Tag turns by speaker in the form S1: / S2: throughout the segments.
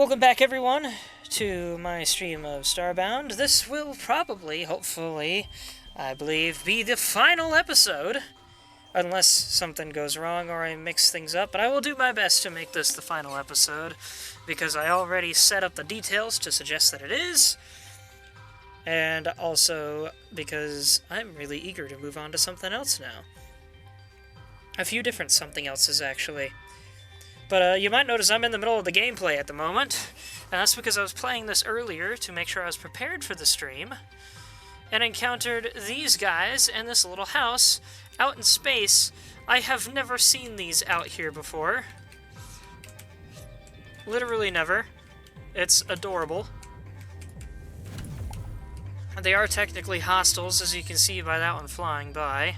S1: Welcome back, everyone, to my stream of Starbound. This will probably, hopefully, I believe, be the final episode, unless something goes wrong or I mix things up, but I will do my best to make this the final episode, because I already set up the details to suggest that it is, and also because I'm really eager to move on to something else now. A few different something else's, actually. But you might notice I'm in the middle of the gameplay at the moment, and that's because I was playing this earlier to make sure I was prepared for the stream, and encountered these guys in this little house out in space. I have never seen these out here before. Literally never. It's adorable. They are technically hostiles, as you can see by that one flying by.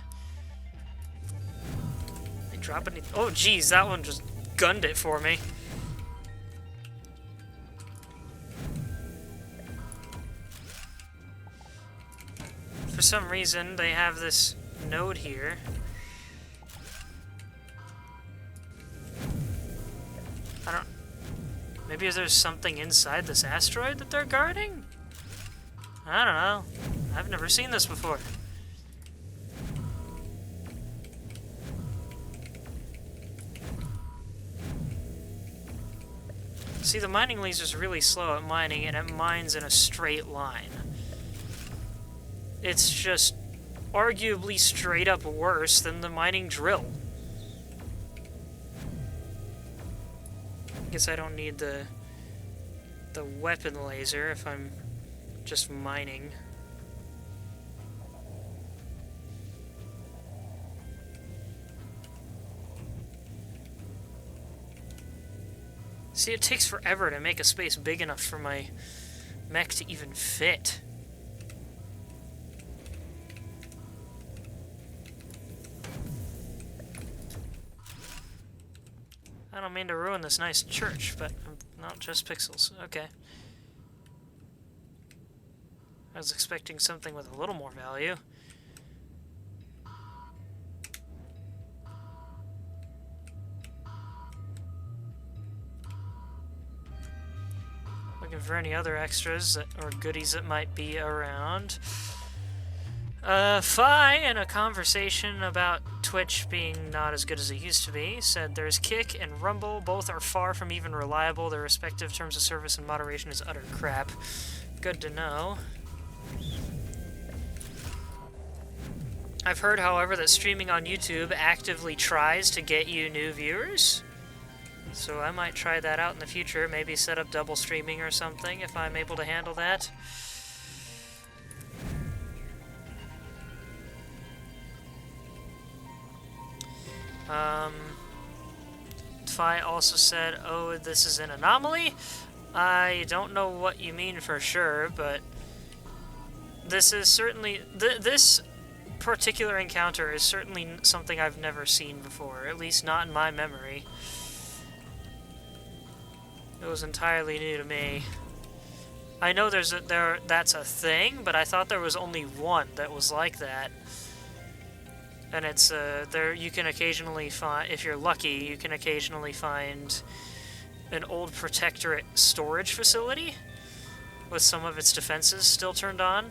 S1: They drop any... Oh, geez, that one just gunned it for me. For some reason, they have this node here. I don't... Maybe there's something inside this asteroid that they're guarding? I don't know. I've never seen this before. See, the mining laser's really slow at mining, and it mines in a straight line. It's just arguably straight up worse than the mining drill. I guess I don't need the weapon laser if I'm just mining. See, it takes forever to make a space big enough for my mech to even fit. I don't mean to ruin this nice church, but not just pixels. Okay. I was expecting something with a little more value. Looking for any other extras or goodies that might be around. Fi, in a conversation about Twitch being not as good as it used to be, said there's Kick and Rumble, both are far from even reliable. Their respective terms of service and moderation is utter crap. Good to know. I've heard, however, that streaming on YouTube actively tries to get you new viewers. So I might try that out in the future, maybe set up double streaming or something if I'm able to handle that. Fi also said, oh, this is an anomaly. I don't know what you mean for sure, but this is certainly... this particular encounter is certainly something I've never seen before, at least not in my memory. It was entirely new to me. I know that's a thing, but I thought there was only one that was like that. And it's there you can occasionally find, if you're lucky, you can occasionally find an old Protectorate storage facility with some of its defenses still turned on.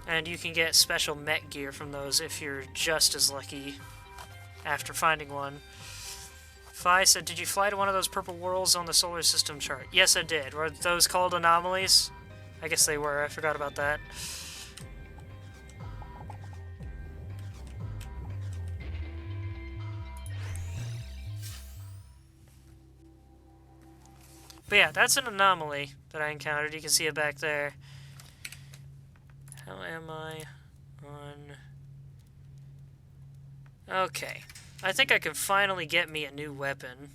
S1: And you can get special mech gear from those if you're just as lucky after finding one. Fi said, did you fly to one of those purple worlds on the solar system chart? Yes, I did. Were those called anomalies? I guess they were. I forgot about that. But yeah, that's an anomaly that I encountered. You can see it back there. How am I on... Okay. I think I can finally get me a new weapon.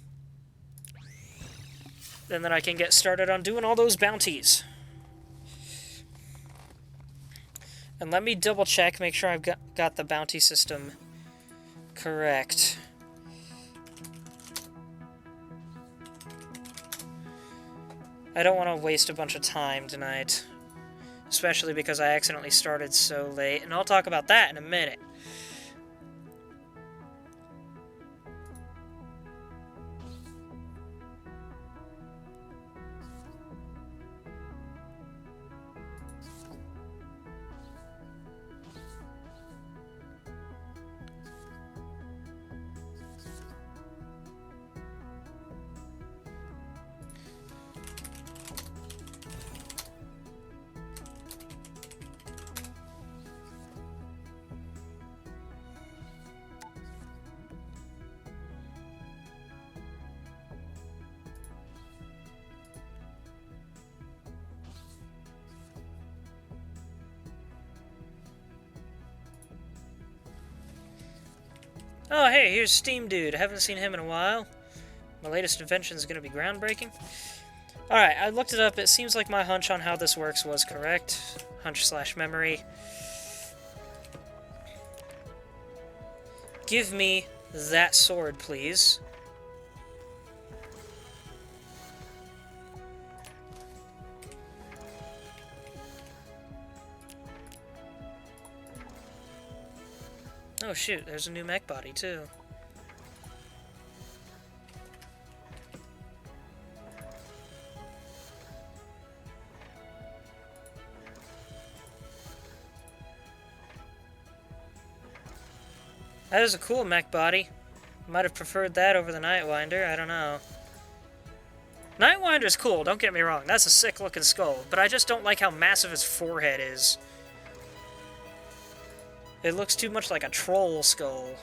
S1: And then I can get started on doing all those bounties. And let me double check, make sure I've got the bounty system correct. I don't want to waste a bunch of time tonight. Especially because I accidentally started so late. And I'll talk about that in a minute. Oh, hey, here's Steam Dude. I haven't seen him in a while. My latest invention is going to be groundbreaking. Alright, I looked it up. It seems like my hunch on how this works was correct. Hunch/memory. Give me that sword, please. Oh shoot, there's a new mech body too. That is a cool mech body. Might have preferred that over the Nightwinder, I don't know. Nightwinder's cool, don't get me wrong. That's a sick looking skull, but I just don't like how massive his forehead is. It looks too much like a troll skull.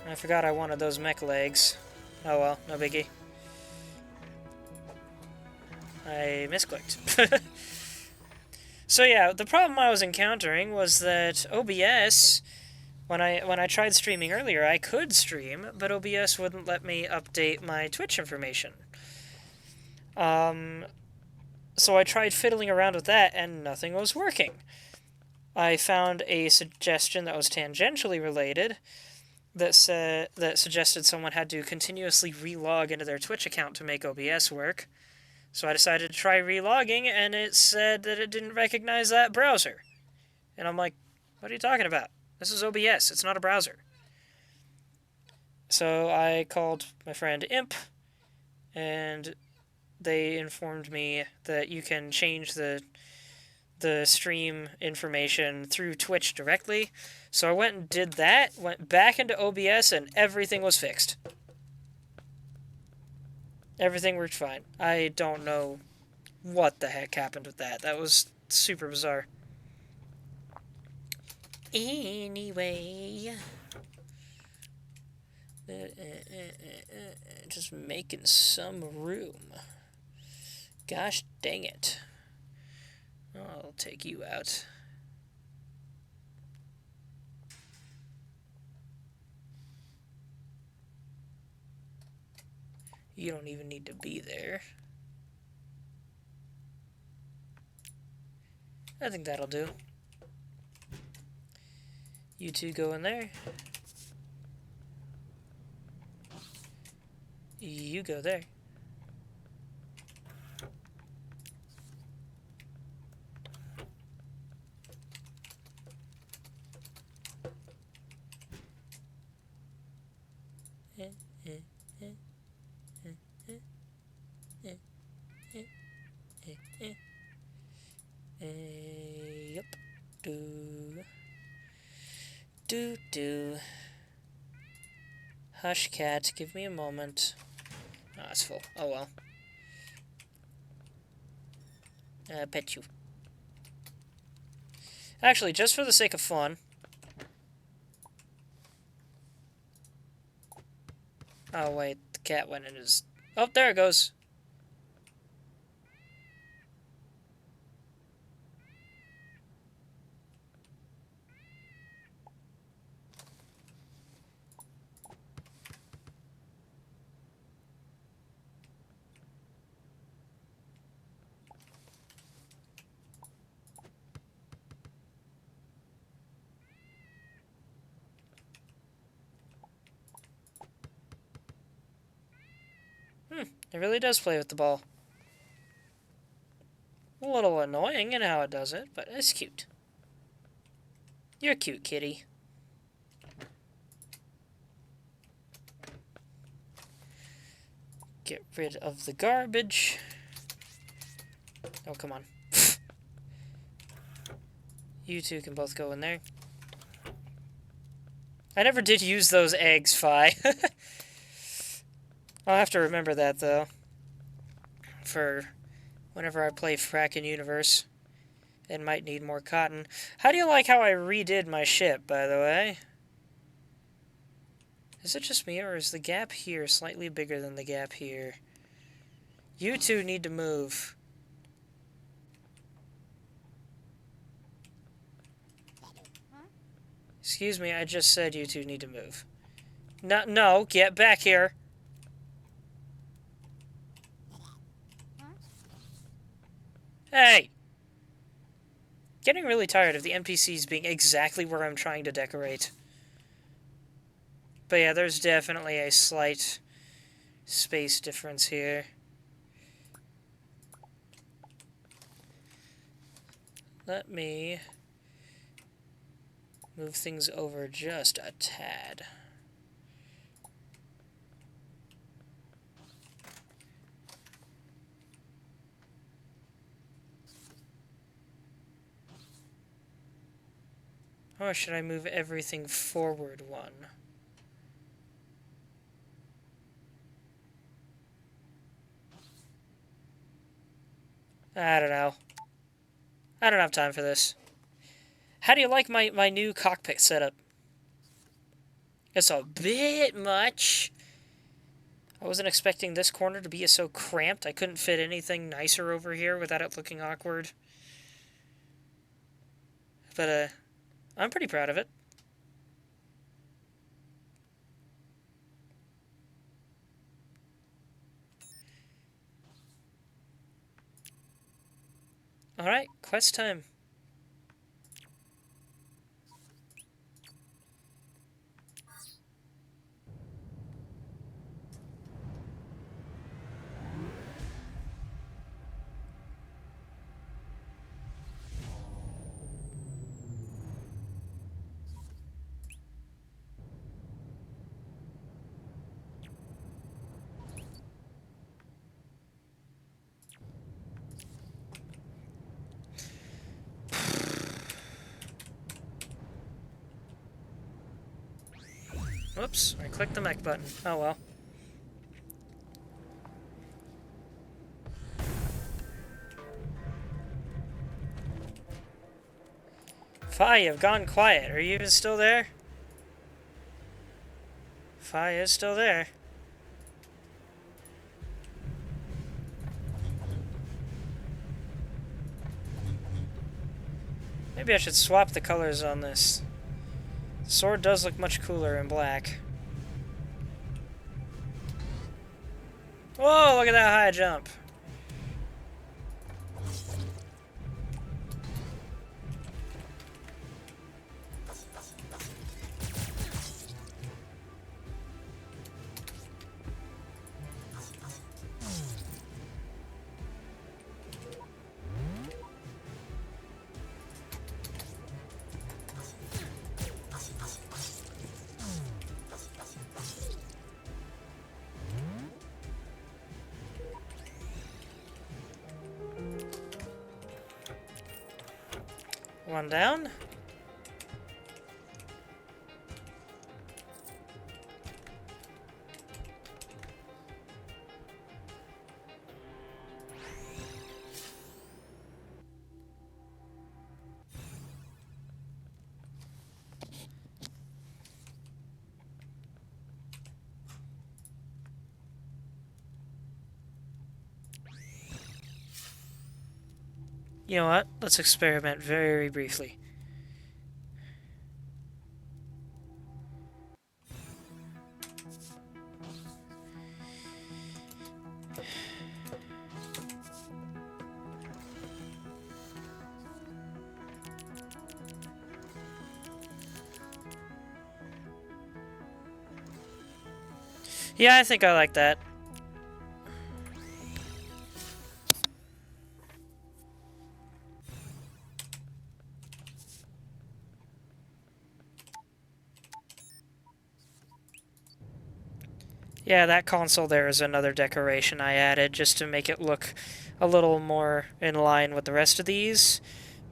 S1: I forgot I wanted those mech legs. Oh well, no biggie. I misclicked. So yeah, the problem I was encountering was that OBS, when I tried streaming earlier, I could stream, but OBS wouldn't let me update my Twitch information. So I tried fiddling around with that, and nothing was working. I found a suggestion that was tangentially related, that suggested someone had to continuously relog into their Twitch account to make OBS work. So I decided to try relogging, and it said that it didn't recognize that browser. And I'm like, what are you talking about? This is OBS, it's not a browser. So I called my friend Imp, and they informed me that you can change the stream information through Twitch directly. So I went and did that, went back into OBS, and everything was fixed. Everything worked fine. I don't know what the heck happened with that. That was super bizarre. Anyway. Just making some room. Gosh dang it. I'll take you out. You don't even need to be there. I think that'll do. You two go in there. You go there. Yep. Do. Hush, cat. Give me a moment. Oh, it's full. Oh, well. Pet you. Actually, just for the sake of fun. Oh, wait. The cat went in his... Oh, there it goes. It really does play with the ball. A little annoying in how it does it, but it's cute. You're cute, kitty. Get rid of the garbage. Oh, come on. You two can both go in there. I never did use those eggs, Fi. I'll have to remember that, though. For whenever I play Frackin' Universe. It might need more cotton. How do you like how I redid my ship, by the way? Is it just me, or is the gap here slightly bigger than the gap here? You two need to move. Excuse me, I just said you two need to move. No, get back here. Hey! Getting really tired of the NPCs being exactly where I'm trying to decorate. But yeah, there's definitely a slight space difference here. Let me move things over just a tad. Or should I move everything forward one? I don't know. I don't have time for this. How do you like my new cockpit setup? It's a bit much. I wasn't expecting this corner to be so cramped. I couldn't fit anything nicer over here without it looking awkward. But, I'm pretty proud of it. Alright, quest time. Whoops, I clicked the mech button. Oh well. Fi, you've gone quiet. Are you even still there? Fi is still there. Maybe I should swap the colors on this. The sword does look much cooler in black. Whoa, look at that high jump. One down. You know what? Let's experiment very briefly. Yeah, I think I like that. Yeah, that console there is another decoration I added just to make it look a little more in line with the rest of these,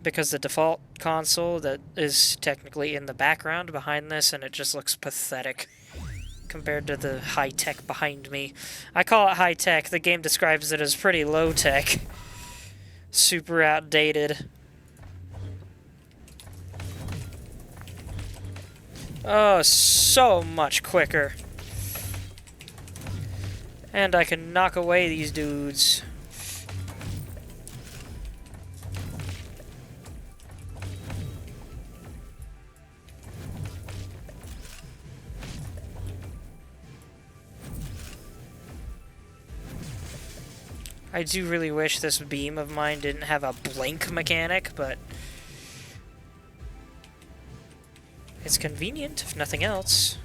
S1: because the default console that is technically in the background behind this, and it just looks pathetic compared to the high-tech behind me. I call it high-tech. The game describes it as pretty low-tech. Super outdated. Oh, so much quicker. And I can knock away these dudes. I do really wish this beam of mine didn't have a blink mechanic, but it's convenient, if nothing else,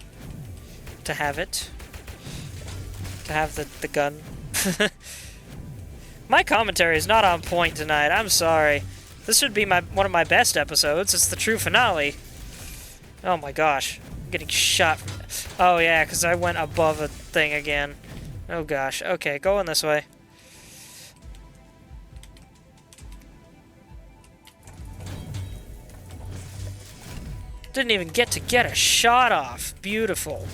S1: to have it. To have the gun. My commentary is not on point tonight, I'm sorry. This should be one of my best episodes. It's the true finale. Oh my gosh. I'm getting shot from... Oh yeah, because I went above a thing again. Oh gosh. Okay, going this way. Didn't even get a shot off. Beautiful.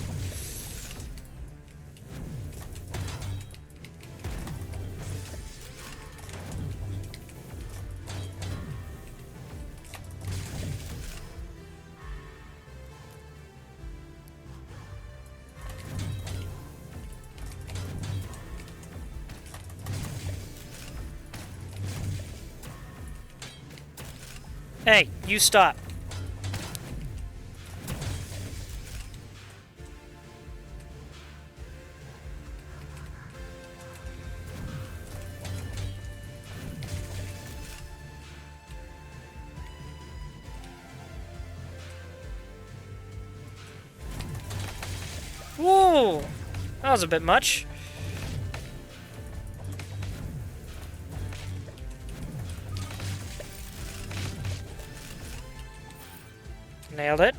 S1: Hey, you stop. Whoa! That was a bit much. Nailed it.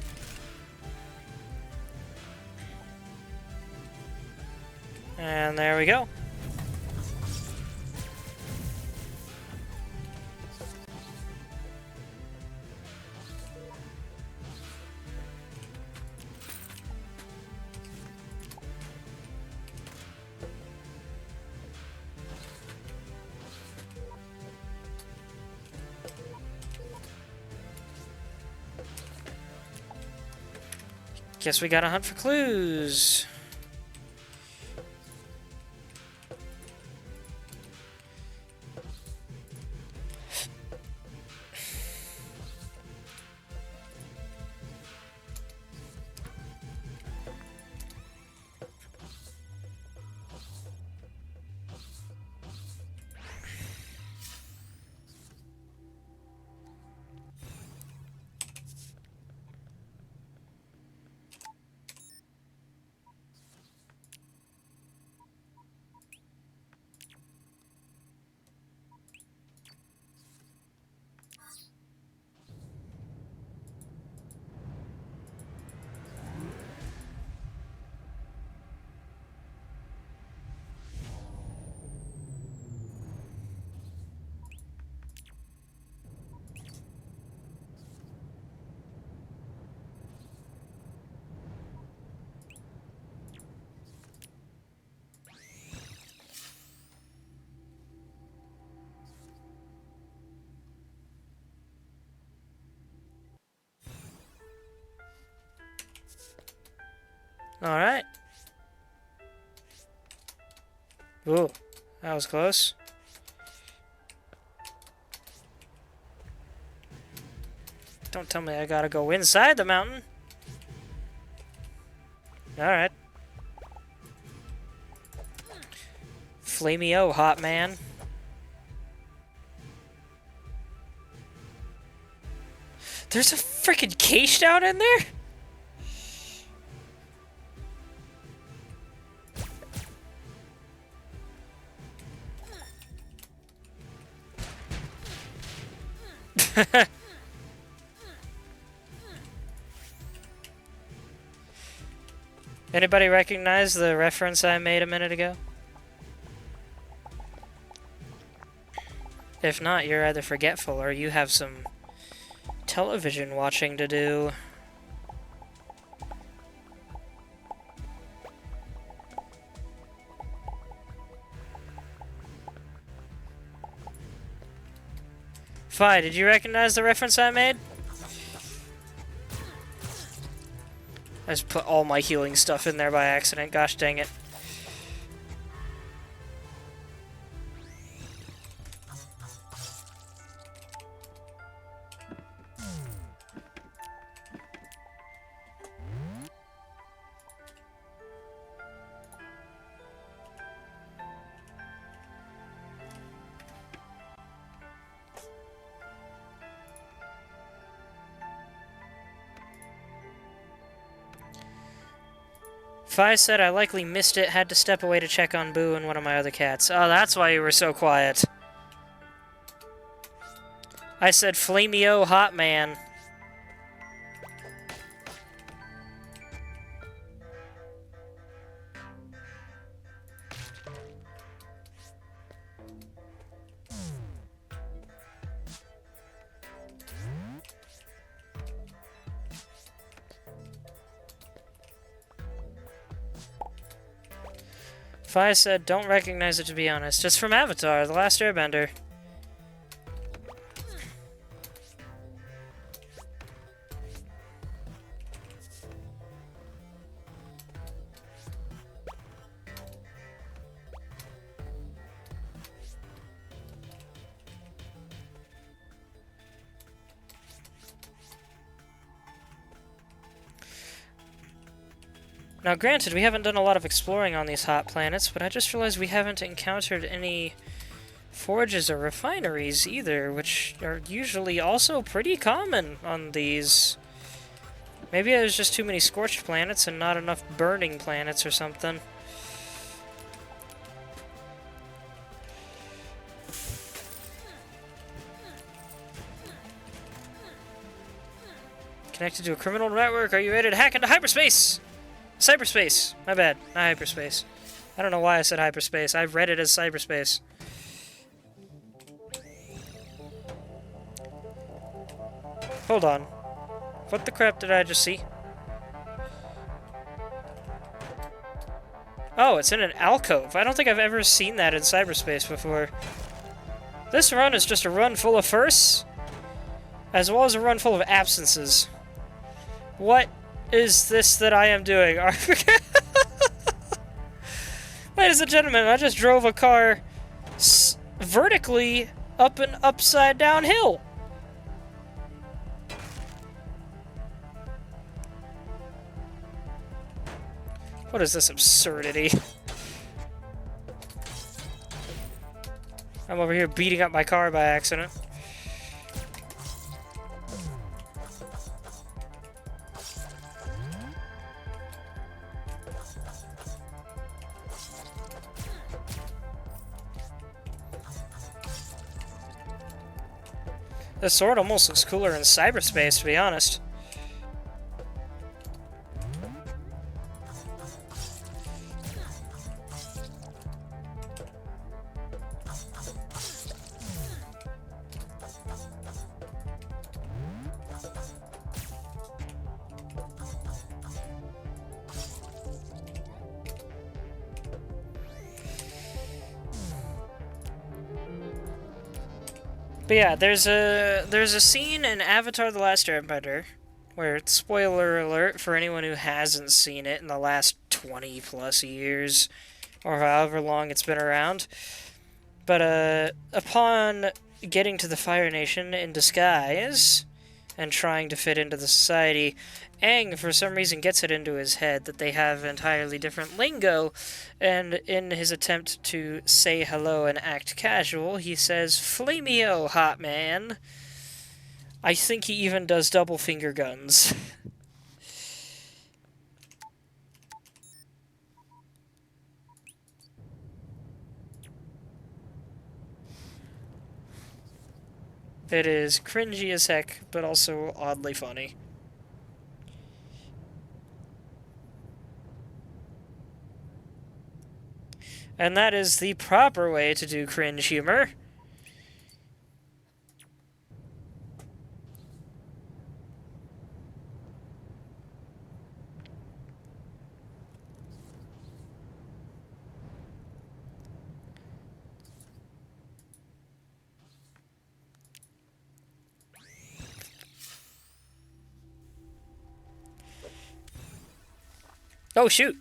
S1: And there we go. Guess we gotta hunt for clues. Alright. Ooh, that was close. Don't tell me I gotta go inside the mountain. Alright. Flamey-o, hot man. There's a freaking cache down in there? Anybody recognize the reference I made a minute ago? If not, you're either forgetful or you have some television watching to do. Fi, did you recognize the reference I made? I just put all my healing stuff in there by accident. Gosh dang it. Fi said I likely missed it, had to step away to check on Boo and one of my other cats. Oh, that's why you were so quiet. I said Flameo Hot Man. Fi said, don't recognize it to be honest. It's from Avatar, The Last Airbender. Now granted, we haven't done a lot of exploring on these hot planets, but I just realized we haven't encountered any forges or refineries either, which are usually also pretty common on these. Maybe there's just too many scorched planets and not enough burning planets or something. Connected to a criminal network, are you ready to hack into hyperspace? Cyberspace! My bad, not hyperspace. I don't know why I said hyperspace. I've read it as cyberspace. Hold on. What the crap did I just see? Oh, it's in an alcove. I don't think I've ever seen that in cyberspace before. This run is just a run full of firsts, as well as a run full of absences. What is this that I am doing? Ladies and gentlemen, I just drove a car vertically up an upside down hill. What is this absurdity? I'm over here beating up my car by accident. This sword almost looks cooler in cyberspace, to be honest. But yeah, there's a scene in Avatar: The Last Airbender where, spoiler alert for anyone who hasn't seen it in the last 20 plus years or however long it's been around. But upon getting to the Fire Nation in disguise and trying to fit into the society, Aang, for some reason, gets it into his head that they have entirely different lingo, and in his attempt to say hello and act casual, he says, "Flameo, hot man." I think he even does double finger guns. It is cringy as heck, but also oddly funny. And that is the proper way to do cringe humor. Oh, shoot!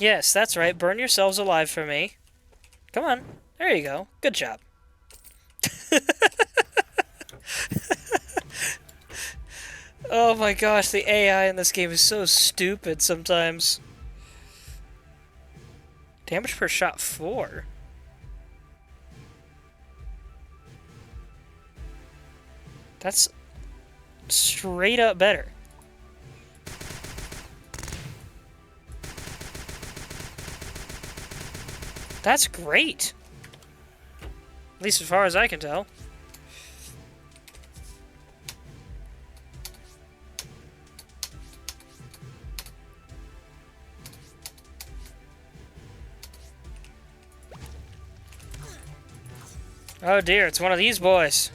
S1: Yes, that's right. Burn yourselves alive for me. Come on. There you go. Good job. Oh my gosh, the AI in this game is so stupid sometimes. Damage per shot 4. That's straight up better. That's great. At least as far as I can tell. Oh dear, it's one of these boys.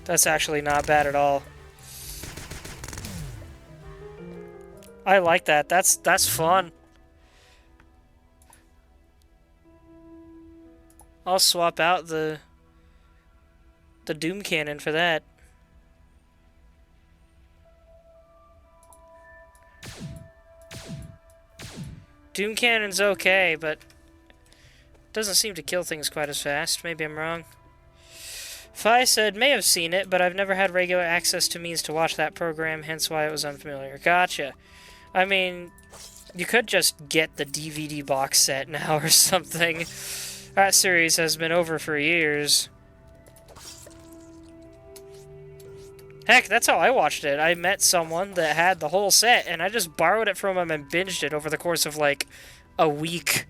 S1: That's actually not bad at all. I like that. That's fun. I'll swap out the Doom Cannon for that. Doom Cannon's okay, but doesn't seem to kill things quite as fast. Maybe I'm wrong. Fi said, may have seen it, but I've never had regular access to means to watch that program, hence why it was unfamiliar. Gotcha. I mean, you could just get the DVD box set now or something. That series has been over for years. Heck, that's how I watched it. I met someone that had the whole set, and I just borrowed it from him and binged it over the course of, like, a week.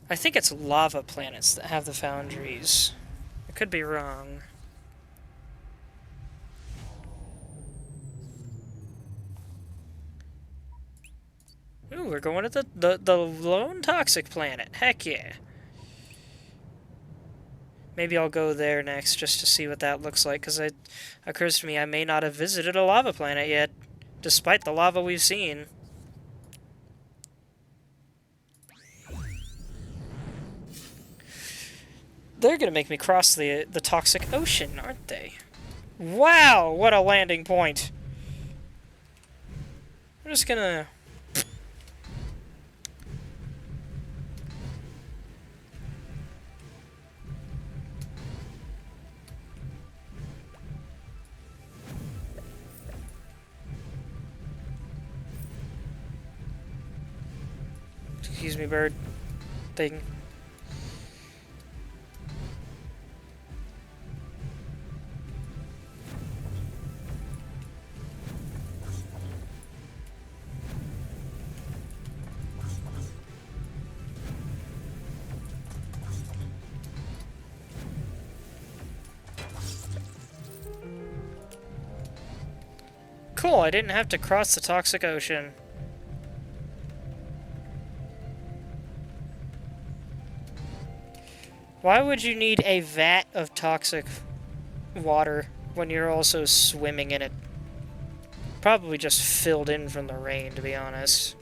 S1: I think it's lava planets that have the foundries. I could be wrong. Ooh, we're going to the lone toxic planet. Heck yeah. Maybe I'll go there next just to see what that looks like, because it occurs to me I may not have visited a lava planet yet, despite the lava we've seen. They're gonna make me cross the toxic ocean, aren't they? Wow, what a landing point! I'm just gonna... Excuse me, bird. Thing. Cool, I didn't have to cross the toxic ocean. Why would you need a vat of toxic water when you're also swimming in it? Probably just filled in from the rain, to be honest.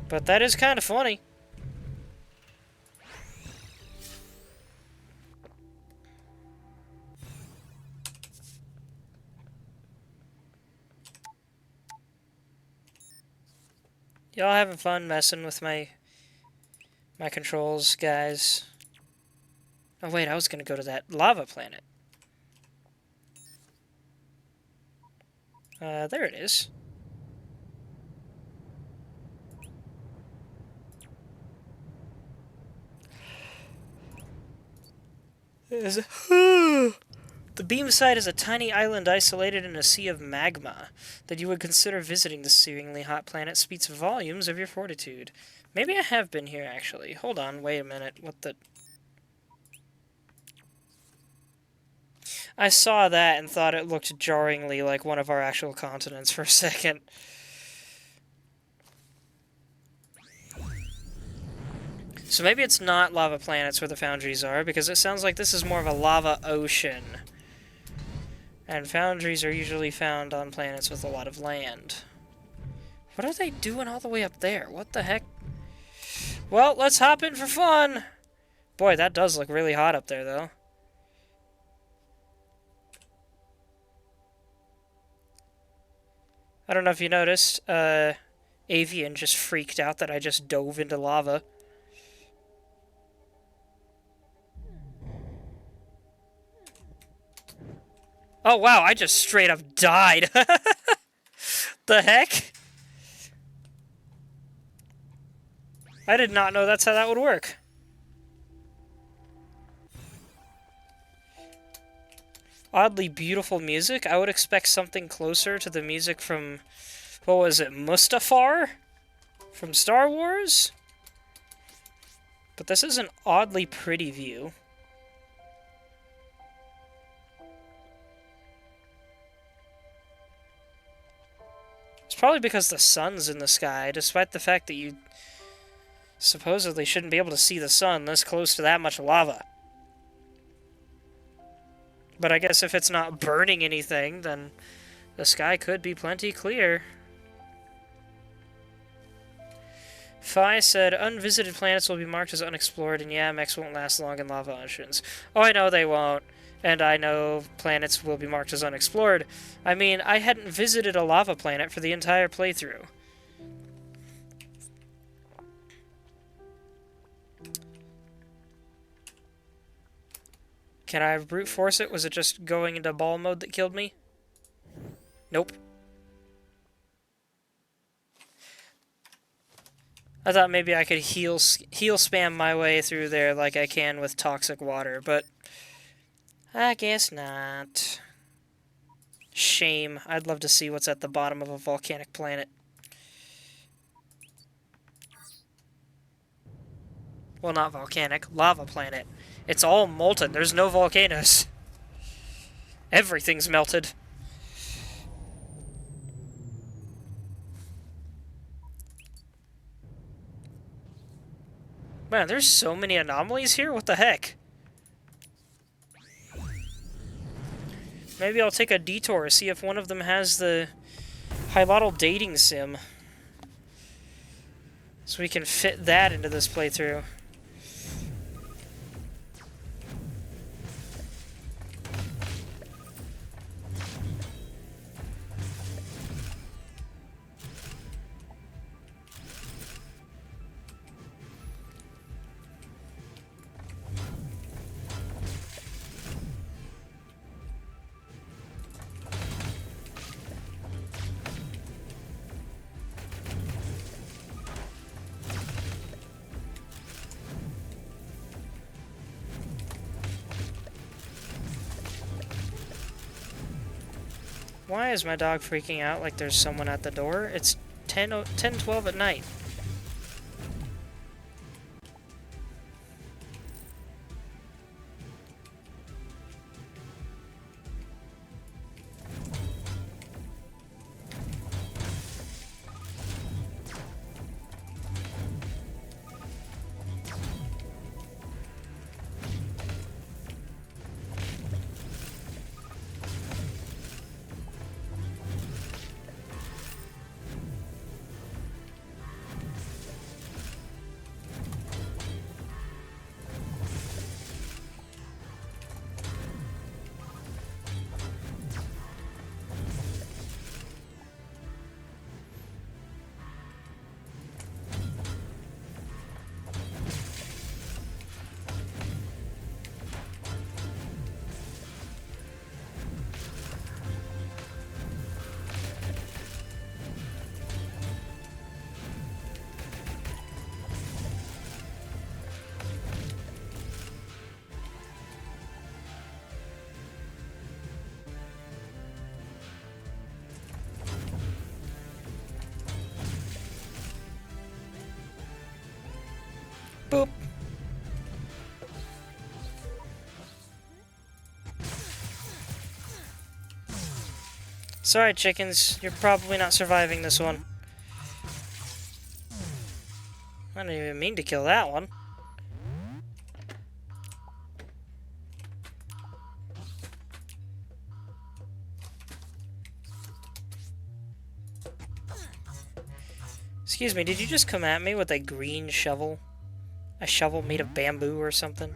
S1: But that is kind of funny. Y'all having fun messing with my controls, guys? Oh wait, I was gonna go to that lava planet. There it is. The beam site is a tiny island isolated in a sea of magma. That you would consider visiting the searingly hot planet speaks volumes of your fortitude. Maybe I have been here, actually. Hold on, wait a minute. What the... I saw that and thought it looked jarringly like one of our actual continents for a second. So maybe it's not lava planets where the foundries are, because it sounds like this is more of a lava ocean. And foundries are usually found on planets with a lot of land. What are they doing all the way up there? What the heck? Well, let's hop in for fun! Boy, that does look really hot up there, though. I don't know if you noticed, Avian just freaked out that I just dove into lava. Oh wow, I just straight up died. The heck? I did not know that's how that would work. Oddly beautiful music. I would expect something closer to the music from, what was it, Mustafar? From Star Wars? But this is an oddly pretty view. It's probably because the sun's in the sky, despite the fact that you supposedly shouldn't be able to see the sun this close to that much lava. But I guess if it's not burning anything, then the sky could be plenty clear. Phi said, unvisited planets will be marked as unexplored, and yeah, mechs won't last long in lava oceans. Oh, I know they won't. And I know planets will be marked as unexplored. I mean, I hadn't visited a lava planet for the entire playthrough. Can I brute force it? Was it just going into ball mode that killed me? Nope. I thought maybe I could heal spam my way through there like I can with toxic water, but I guess not. Shame. I'd love to see what's at the bottom of a volcanic planet. Well, not volcanic, lava planet. It's all molten. There's no volcanoes. Everything's melted. Man, there's so many anomalies here. What the heck? Maybe I'll take a detour, see if one of them has the Hilotl dating sim. So we can fit that into this playthrough. Why is my dog freaking out like there's someone at the door? It's 10:12 at night. Boop. Sorry, chickens. You're probably not surviving this one. I didn't even mean to kill that one. Excuse me, did you just come at me with a green shovel? A shovel made of bamboo or something?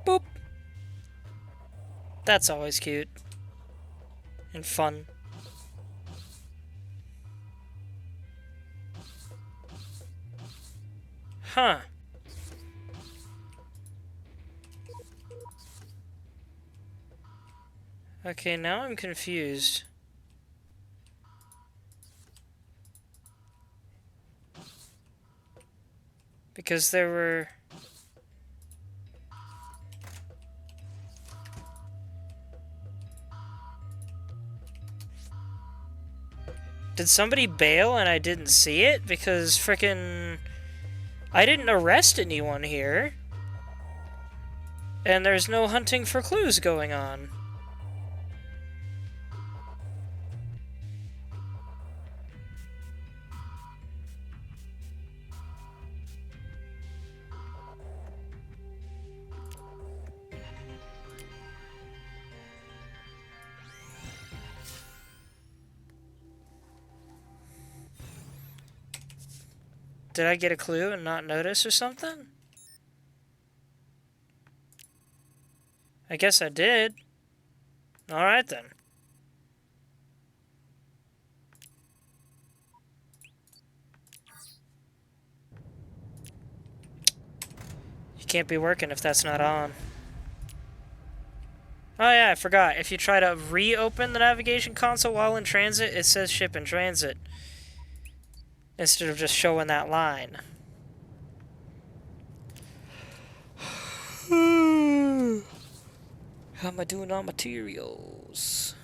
S1: Boop! That's always cute. And fun. Huh. Okay, now I'm confused. Because there were... Did somebody bail and I didn't see it? Because frickin'... I didn't arrest anyone here. And there's no hunting for clues going on. Did I get a clue and not notice or something? I guess I did. Alright then. You can't be working if that's not on. Oh yeah, I forgot. If you try to reopen the navigation console while in transit, it says ship in transit. Instead of just showing that line. How am I doing on materials?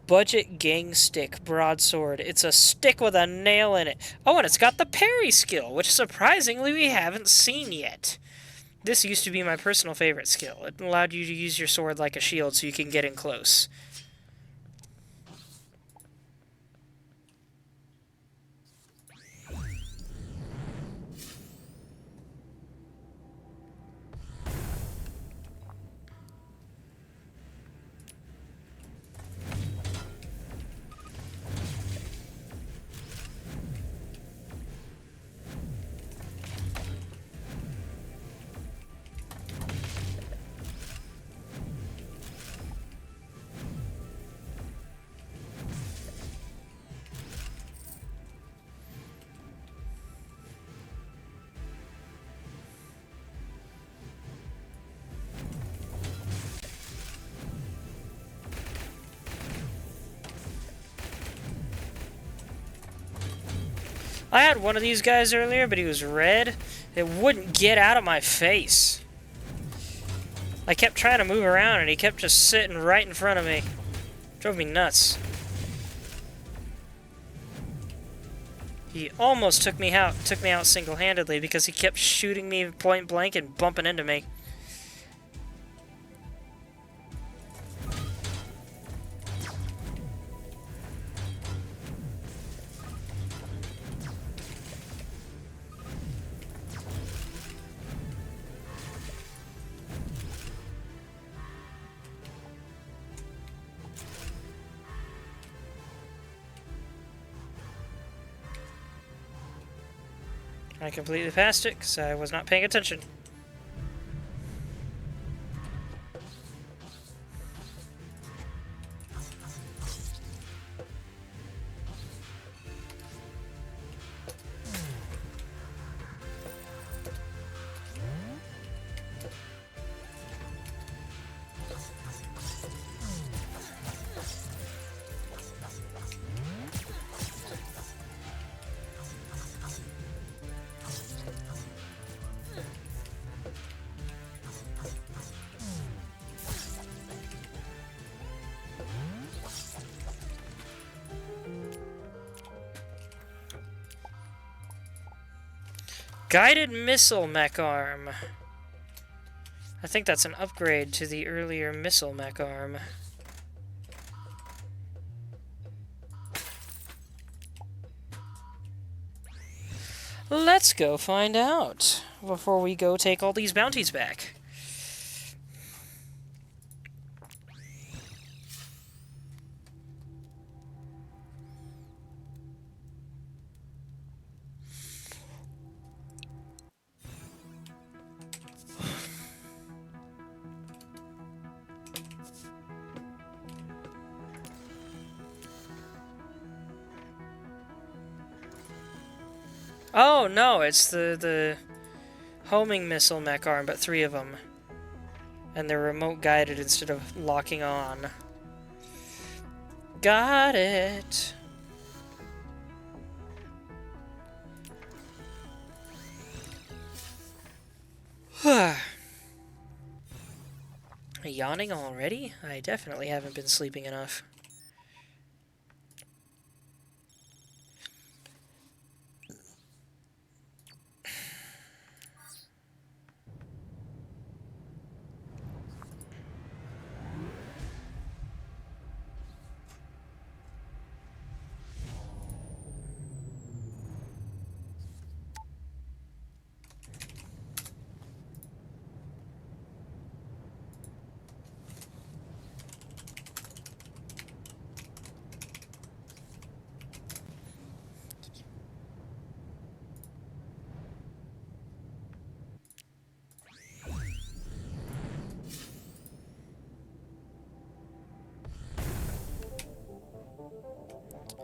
S1: Budget gang stick broadsword. It's a stick with a nail in it. Oh, and it's got the parry skill, which surprisingly we haven't seen yet. This used to be my personal favorite skill. It allowed you to use your sword like a shield so you can get in close. I had one of these guys earlier, but he was red. It wouldn't get out of my face. I kept trying to move around, and he kept just sitting right in front of me. Drove me nuts. He almost took me out single-handedly because he kept shooting me point blank and bumping into me. I completely passed it because I was not paying attention. Guided missile mech arm. I think that's an upgrade to the earlier missile mech arm. Let's go find out before we go take all these bounties back. Oh, no, it's the homing missile mech arm, but 3 of them. And they're remote guided instead of locking on. Got it. Yawning already? I definitely haven't been sleeping enough.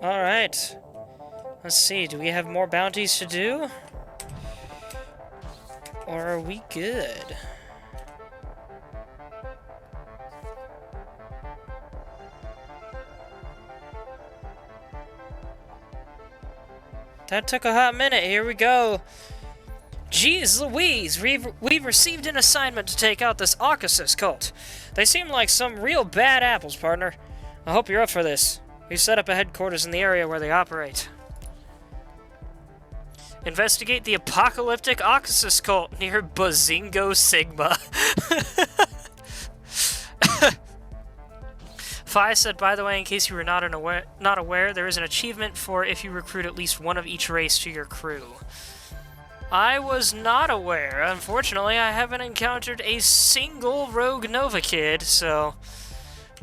S1: Alright. Let's see, do we have more bounties to do? Or are we good? That took a hot minute. Here we go. Jeez Louise, we've received an assignment to take out this Occasus cult. They seem like some real bad apples, partner. I hope you're up for this. We've set up a headquarters in the area where they operate. Investigate the apocalyptic Occasus cult near Bazingo Sigma. Fi said, by the way, in case you were not aware, there is an achievement for if you recruit at least one of each race to your crew. I was not aware. Unfortunately, I haven't encountered a single Rogue Nova kid, so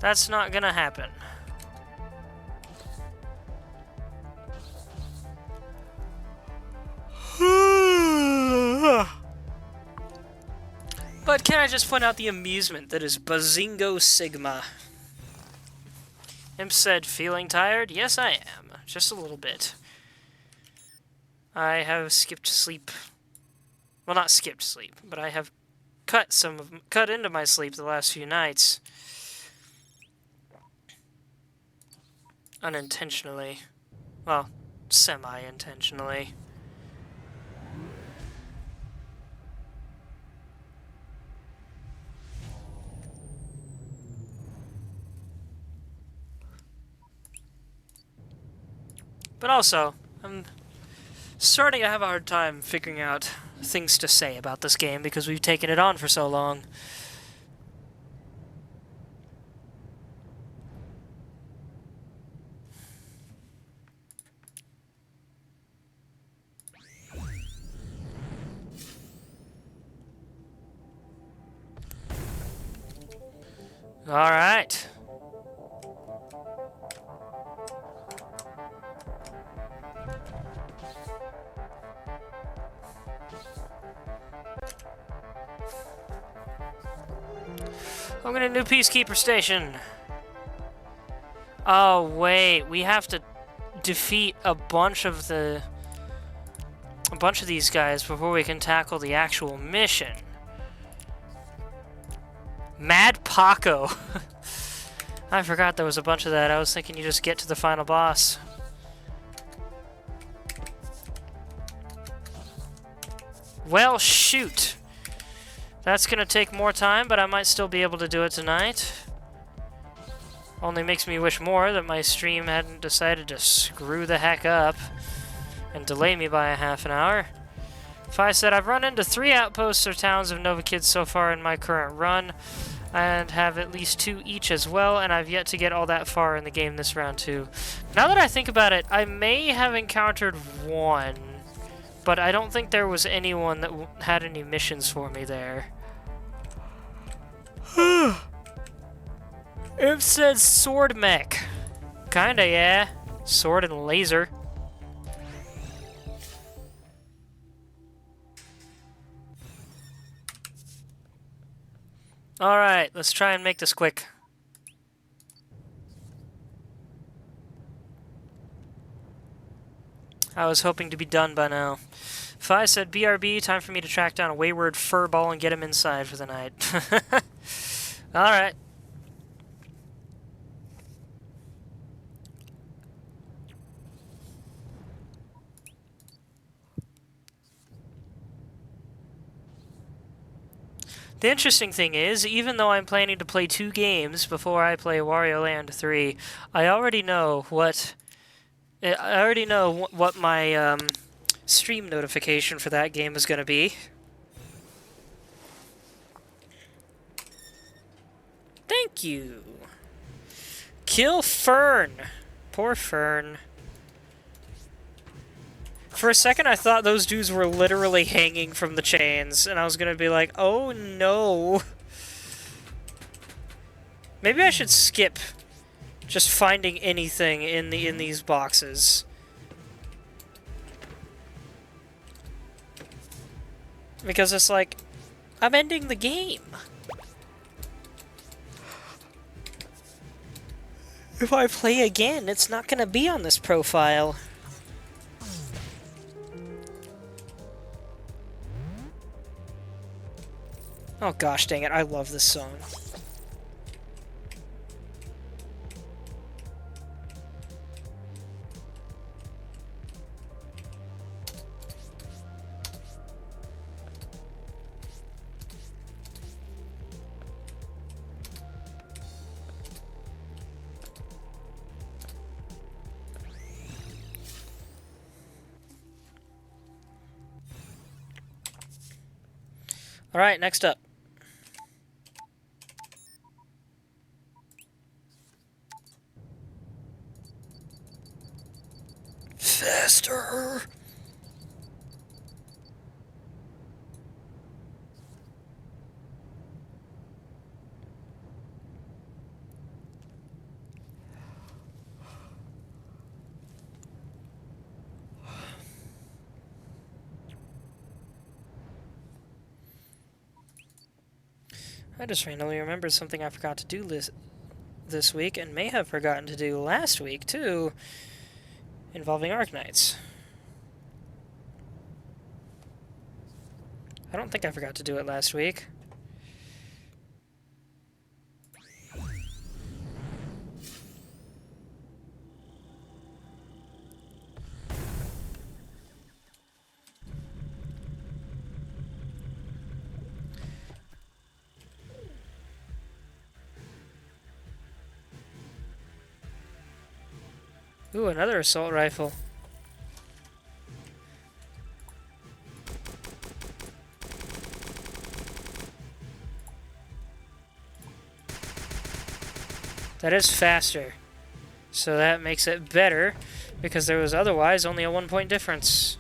S1: that's not gonna happen. But can I just point out the amusement that is Bazingo Sigma? Imp said, feeling tired? Yes, I am. Just a little bit. I have skipped sleep. Well, not skipped sleep, but I have cut into my sleep the last few nights. Unintentionally. Well, semi-intentionally. But also, I'm starting to have a hard time figuring out things to say about this game because we've taken it on for so long. All right. I'm gonna new Peacekeeper Station. Oh, wait. We have to defeat a bunch of these guys before we can tackle the actual mission. Mad Paco. I forgot there was a bunch of that. I was thinking you just get to the final boss. Well, shoot. That's gonna take more time, but I might still be able to do it tonight. Only makes me wish more that my stream hadn't decided to screw the heck up and delay me by a half an hour. Fi said, I've run into 3 outposts or towns of Nova Kids so far in my current run, and have at least 2 each as well, and I've yet to get all that far in the game this round too. Now that I think about it, I may have encountered 1, but I don't think there was anyone that had any missions for me there. It says sword mech. Kinda, yeah. Sword and laser. Alright, let's try and make this quick. I was hoping to be done by now. Fi said, BRB, time for me to track down a wayward furball and get him inside for the night. Alright. The interesting thing is, even though I'm planning to play 2 games before I play Wario Land 3, I already know what my stream notification for that game is going to be. Thank you. Kill Fern. Poor Fern. For a second, I thought those dudes were literally hanging from the chains, and I was gonna be like, oh no. Maybe I should skip just finding anything in these boxes. Because it's like, I'm ending the game. If I play again, it's not gonna be on this profile. Oh gosh dang it, I love this song. Alright, next up. Faster! I just randomly remembered something I forgot to do this week, and may have forgotten to do last week, too, involving Arknights. I don't think I forgot to do it last week. Ooh, another assault rifle. That is faster. So that makes it better, because there was otherwise only a 1-point difference.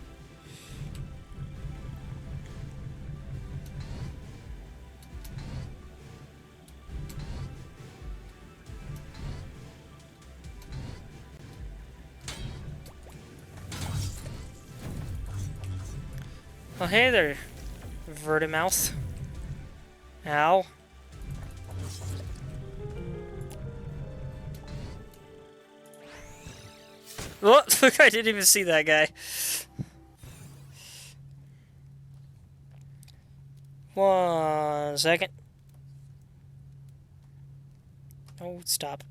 S1: Oh, hey there, Vertimouth. Ow. Oh, look, I didn't even see that guy. One second. Oh, stop.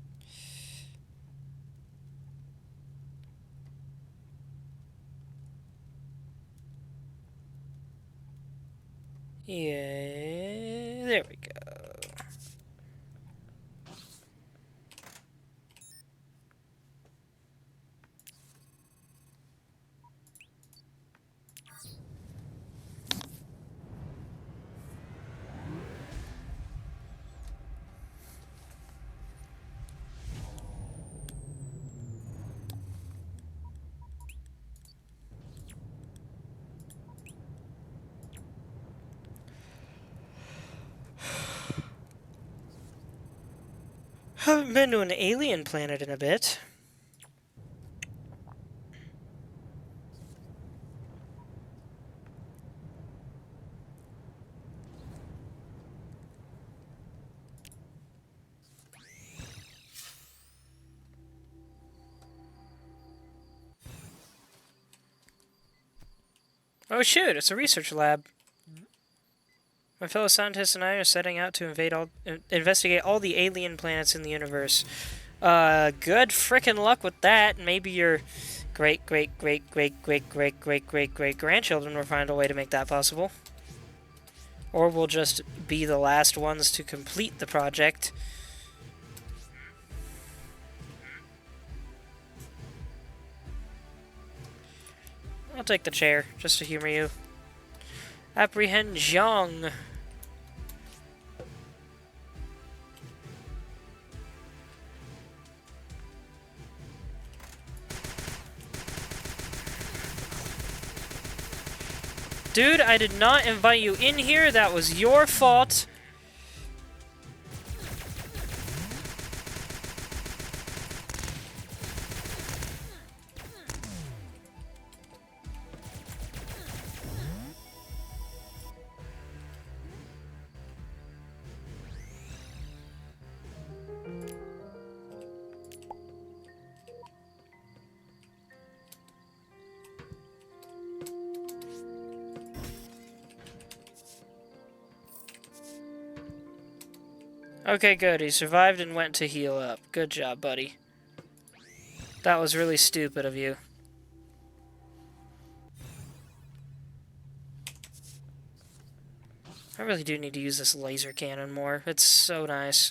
S1: Yeah, there we go. haven't been to an alien planet in a bit. Oh shoot, it's a research lab. My fellow scientists and I are setting out to investigate all the alien planets in the universe. Good frickin' luck with that. Maybe your great-great-great-great-great-great-great-great-great-grandchildren will find a way to make that possible. Or we'll just be the last ones to complete the project. I'll take the chair, just to humor you. Apprehension. Dude, I did not invite you in here. That was your fault. Okay, good. He survived and went to heal up. Good job, buddy. That was really stupid of you. I really do need to use this laser cannon more. It's so nice.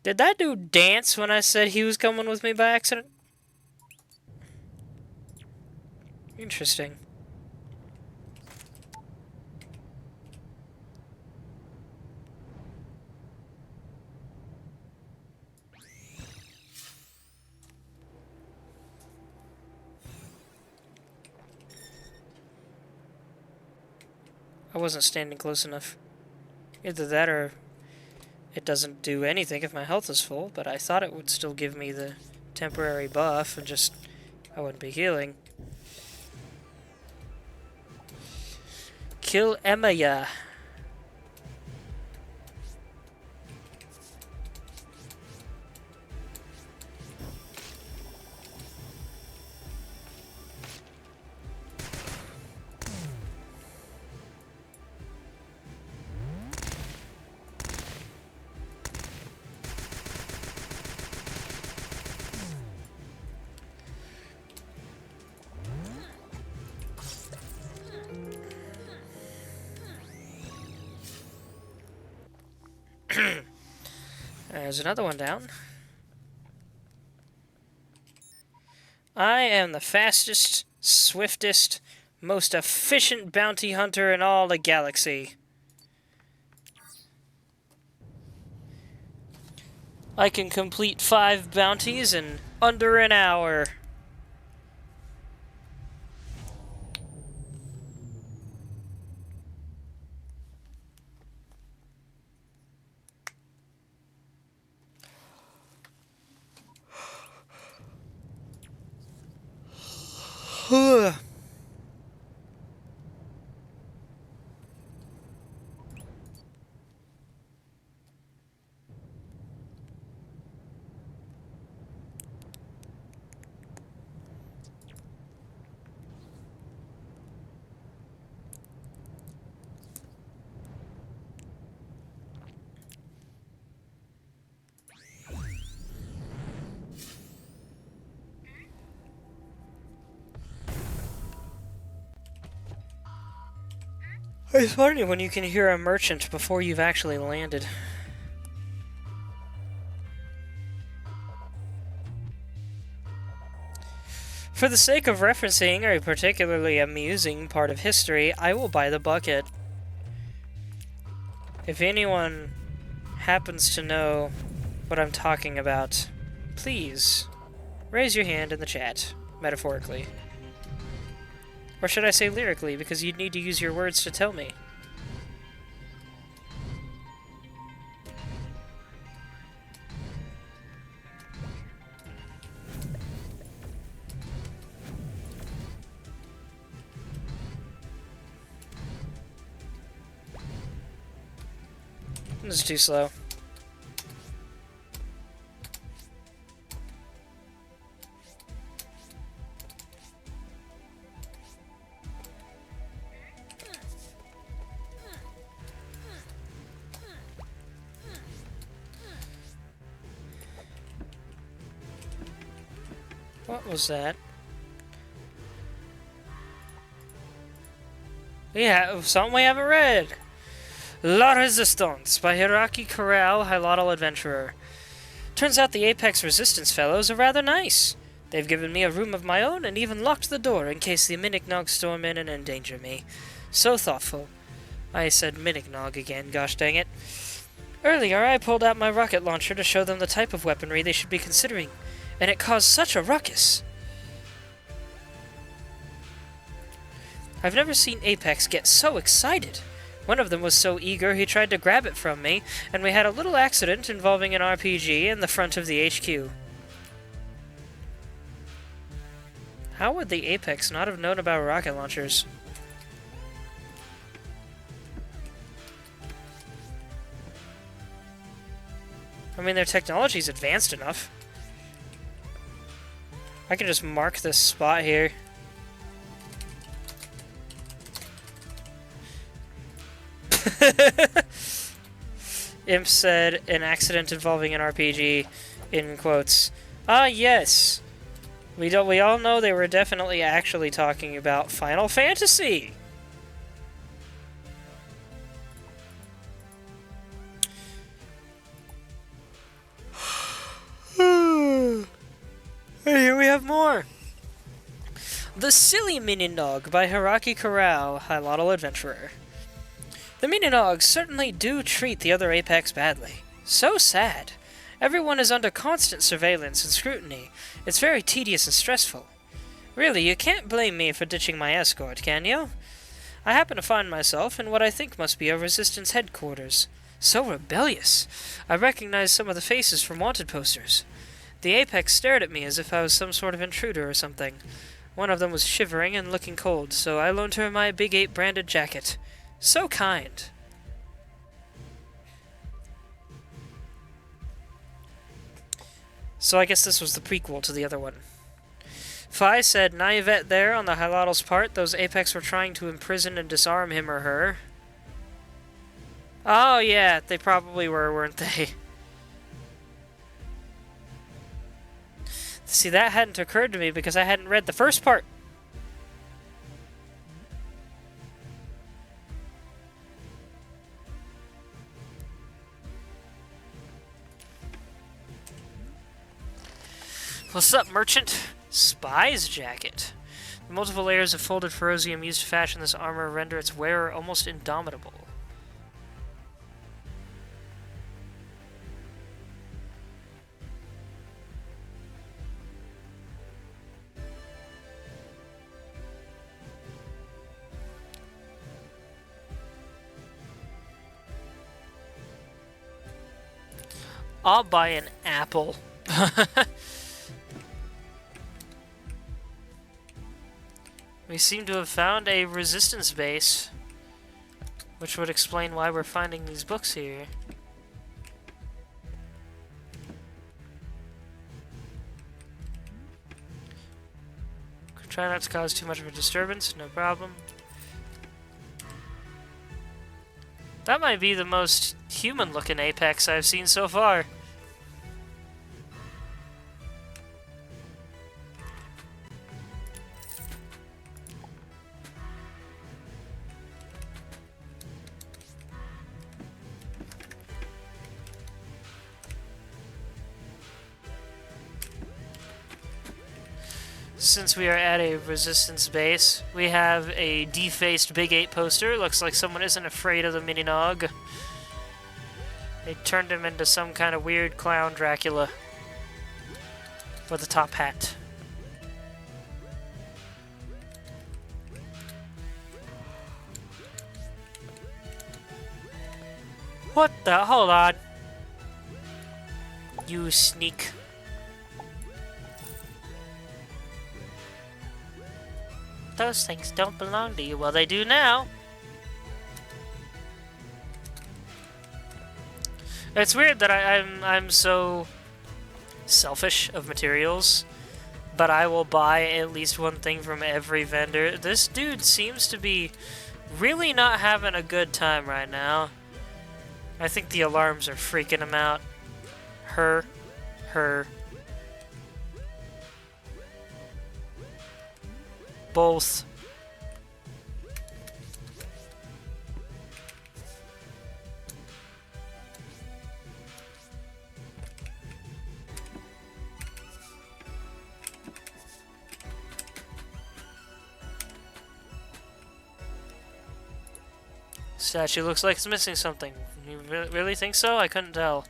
S1: Did that dude dance when I said he was coming with me by accident? Interesting. I wasn't standing close enough. Either that or it doesn't do anything if my health is full, but I thought it would still give me the temporary buff and just I wouldn't be healing. Kill Emaya. There's another one down. I am the fastest, swiftest, most efficient bounty hunter in all the galaxy. I can complete 5 bounties in under an hour. It's funny when you can hear a merchant before you've actually landed. For the sake of referencing a particularly amusing part of history, I will buy the bucket. If anyone happens to know what I'm talking about, please raise your hand in the chat, metaphorically. Or should I say lyrically, because you'd need to use your words to tell me. This is too slow. What was that? Yeah, something we haven't read. La Resistance by Hiraki Corral, Hilotl Adventurer. Turns out the Apex Resistance fellows are rather nice. They've given me a room of my own and even locked the door in case the Miniknog storm in and endanger me. So thoughtful. I said Miniknog again, gosh dang it. Earlier, I pulled out my rocket launcher to show them the type of weaponry they should be considering, and it caused such a ruckus. I've never seen Apex get so excited. One of them was so eager he tried to grab it from me, and we had a little accident involving an RPG in the front of the HQ. How would the Apex not have known about rocket launchers? I mean, their technology's advanced enough. I can just mark this spot here. Imp said, an accident involving an RPG, in quotes. Ah, yes. We all know they were definitely actually talking about Final Fantasy. And here we have more. The Silly Mininog by Hiraki Corral, Hilotl Adventurer. The Mininogs certainly do treat the other Apex badly. So sad. Everyone is under constant surveillance and scrutiny. It's very tedious and stressful. Really, you can't blame me for ditching my escort, can you? I happen to find myself in what I think must be a Resistance headquarters. So rebellious. I recognize some of the faces from wanted posters. The Apex stared at me as if I was some sort of intruder or something. One of them was shivering and looking cold, so I loaned her my Big 8 branded jacket. So kind. So I guess this was the prequel to the other one. Fi said, naivete there on the Hilotl's part. Those Apex were trying to imprison and disarm him or her. Oh yeah, they probably were, weren't they? See, that hadn't occurred to me because I hadn't read the first part. What's up, merchant? Spy's jacket. The multiple layers of folded ferrosium used to fashion this armor render its wearer almost indomitable. I'll buy an apple. We seem to have found a resistance base, which would explain why we're finding these books here. Try not to cause too much of a disturbance, no problem. That might be the most human-looking Apex I've seen so far. Since we are at a resistance base, we have a defaced Big 8 poster. Looks like someone isn't afraid of the Mininog. They turned him into some kind of weird clown Dracula with a top hat. What the? Hold on. You sneak. Those things don't belong to you. Well, they do now. It's weird that I'm so selfish of materials, but I will buy at least one thing from every vendor. This dude seems to be really not having a good time right now. I think the alarms are freaking him out. Her. Both. Statue looks like it's missing something. You really think so? I couldn't tell.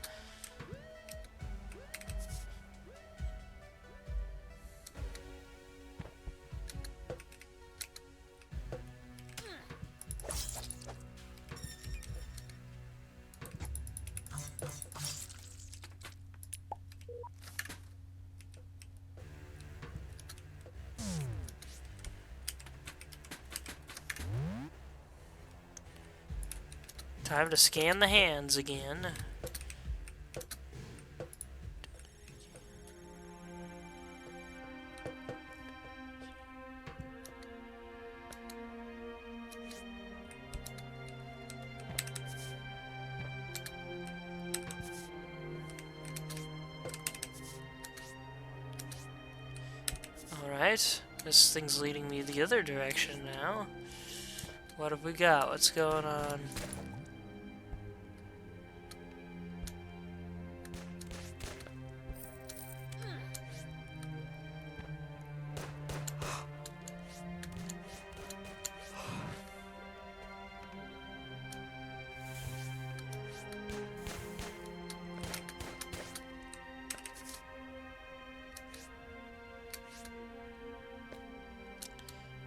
S1: Time to scan the hands again. Alright, this thing's leading me the other direction now. What have we got? What's going on?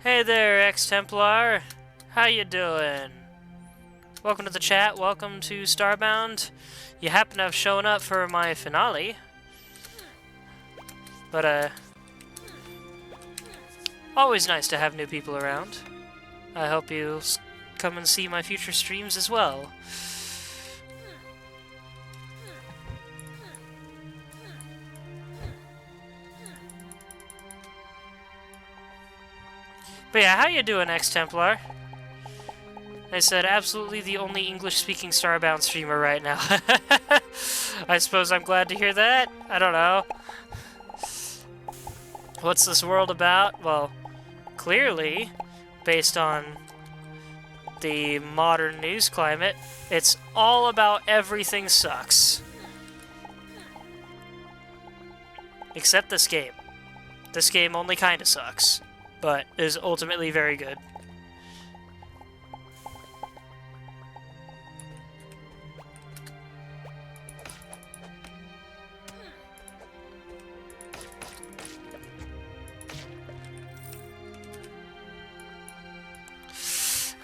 S1: Hey there, Ex-Templar. How you doing? Welcome to the chat. Welcome to Starbound. You happen to have shown up for my finale. But, always nice to have new people around. I hope you'll come and see my future streams as well. But yeah, how you doing, Ex-Templar? I said absolutely the only English-speaking Starbound streamer right now. I suppose I'm glad to hear that. I don't know. What's this world about? Well, clearly, based on the modern news climate, it's all about everything sucks. Except this game. This game only kinda sucks, but is ultimately very good.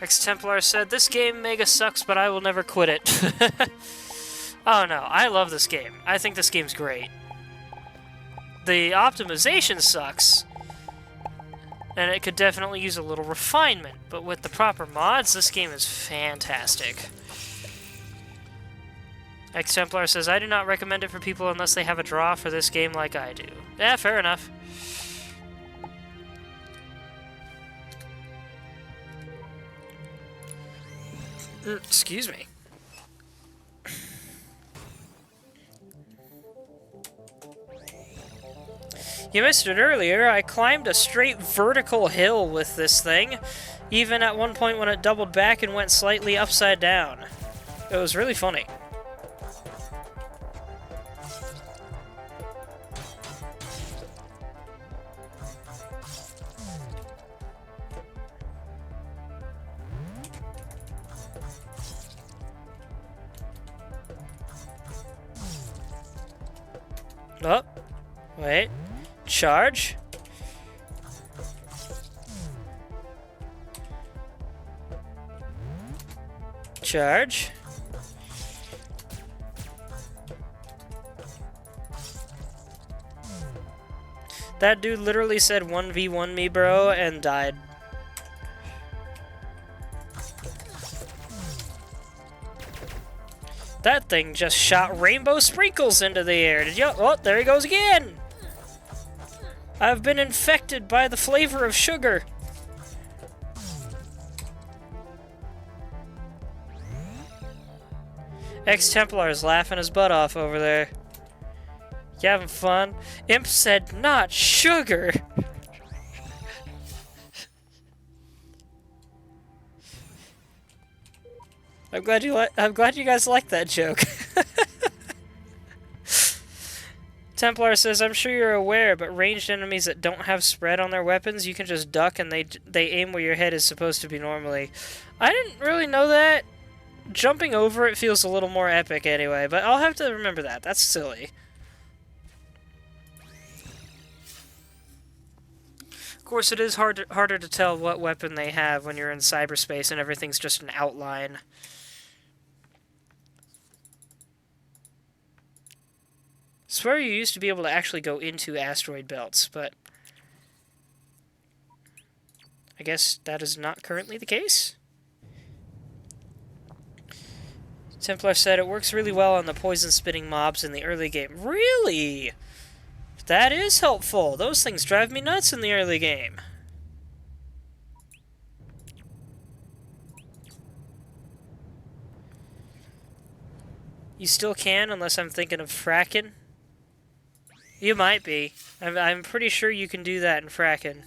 S1: Ex-Templar said, "This game mega sucks, but I will never quit it." Oh no, I love this game. I think this game's great. The optimization sucks, and it could definitely use a little refinement, but with the proper mods, this game is fantastic. Ex-Templar says, "I do not recommend it for people unless they have a draw for this game like I do." Yeah, fair enough. Excuse me. You missed it earlier. I climbed a straight vertical hill with this thing, even at one point when it doubled back and went slightly upside down. It was really funny. Oh, wait. Charge. Charge. That dude literally said 1v1 me, bro, and died. That thing just shot rainbow sprinkles into the air. Did you? Oh, there he goes again! I've been infected by the flavor of sugar. Ex-Templar's laughing his butt off over there. You having fun? Imp said, not sugar! I'm glad you guys like that joke. Templar says, I'm sure you're aware, but ranged enemies that don't have spread on their weapons, you can just duck and they aim where your head is supposed to be normally. I didn't really know that. Jumping over it feels a little more epic anyway, but I'll have to remember that. That's silly. Of course, it is harder to tell what weapon they have when you're in cyberspace and everything's just an outline. I swear you used to be able to actually go into asteroid belts, but I guess that is not currently the case. Templar said it works really well on the poison-spitting mobs in the early game. Really? That is helpful. Those things drive me nuts in the early game. You still can, unless I'm thinking of fracking. You might be. I'm pretty sure you can do that in fracking.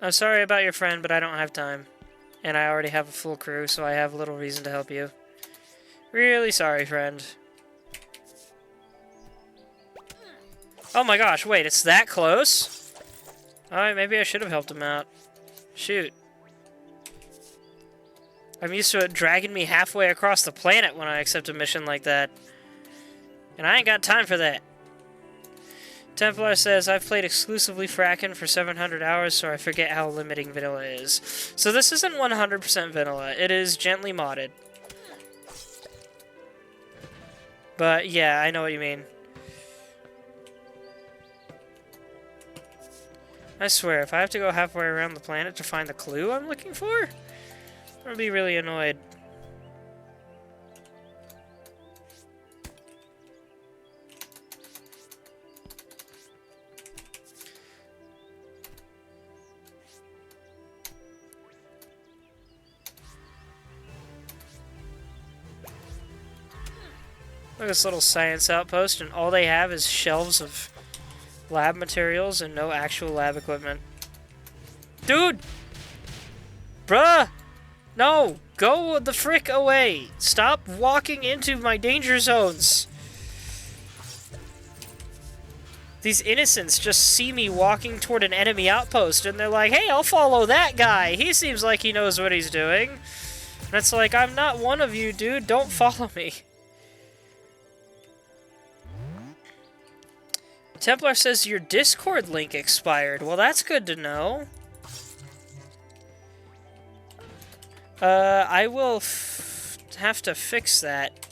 S1: I'm sorry about your friend, but I don't have time. And I already have a full crew, so I have little reason to help you. Really sorry, friend. Oh my gosh, wait, it's that close? Alright, maybe I should have helped him out. Shoot. I'm used to it dragging me halfway across the planet when I accept a mission like that. And I ain't got time for that. Templar says, I've played exclusively Frackin' for 700 hours, so I forget how limiting vanilla is. So this isn't 100% vanilla. It is gently modded. But yeah, I know what you mean. I swear, if I have to go halfway around the planet to find the clue I'm looking for, I'll be really annoyed. Look at this little science outpost, and all they have is shelves of lab materials and no actual lab equipment. Dude! Bruh! No! Go the frick away! Stop walking into my danger zones! These innocents just see me walking toward an enemy outpost, and they're like, hey, I'll follow that guy! He seems like he knows what he's doing. And it's like, I'm not one of you, dude. Don't follow me. Templar says your Discord link expired. Well, that's good to know. I will have to fix that.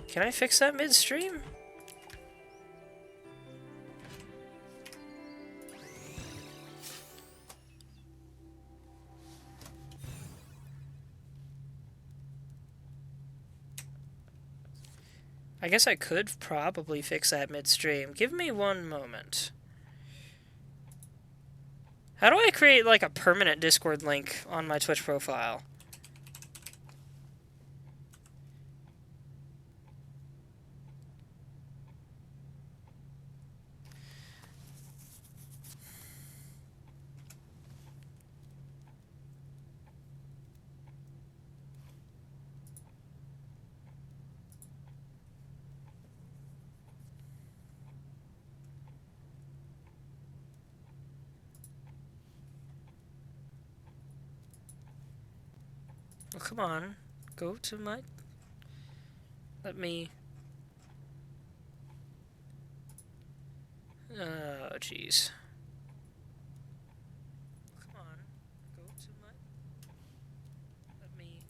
S1: Can I fix that midstream? I guess I could probably fix that midstream. Give me one moment. How do I create, like, a permanent Discord link on my Twitch profile? Oh, come on. Go to my... Let me... Oh, jeez. Come on. Go to my... Let me...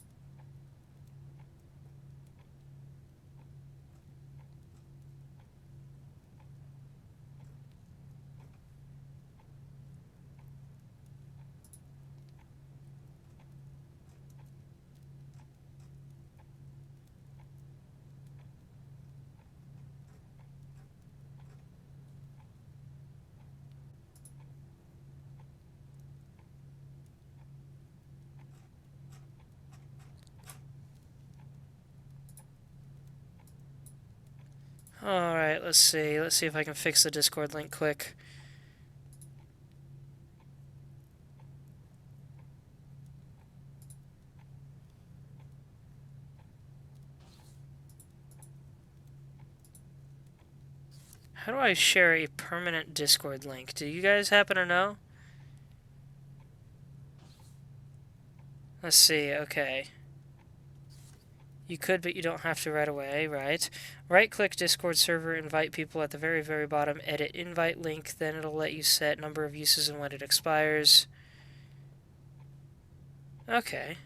S1: Alright, let's see. Let's see if I can fix the Discord link quick. How do I share a permanent Discord link? Do you guys happen to know? Let's see, okay. You could, but you don't have to right away, right? Right-click Discord server, invite people at the very, very bottom, edit invite link, then it'll let you set number of uses and when it expires. Okay.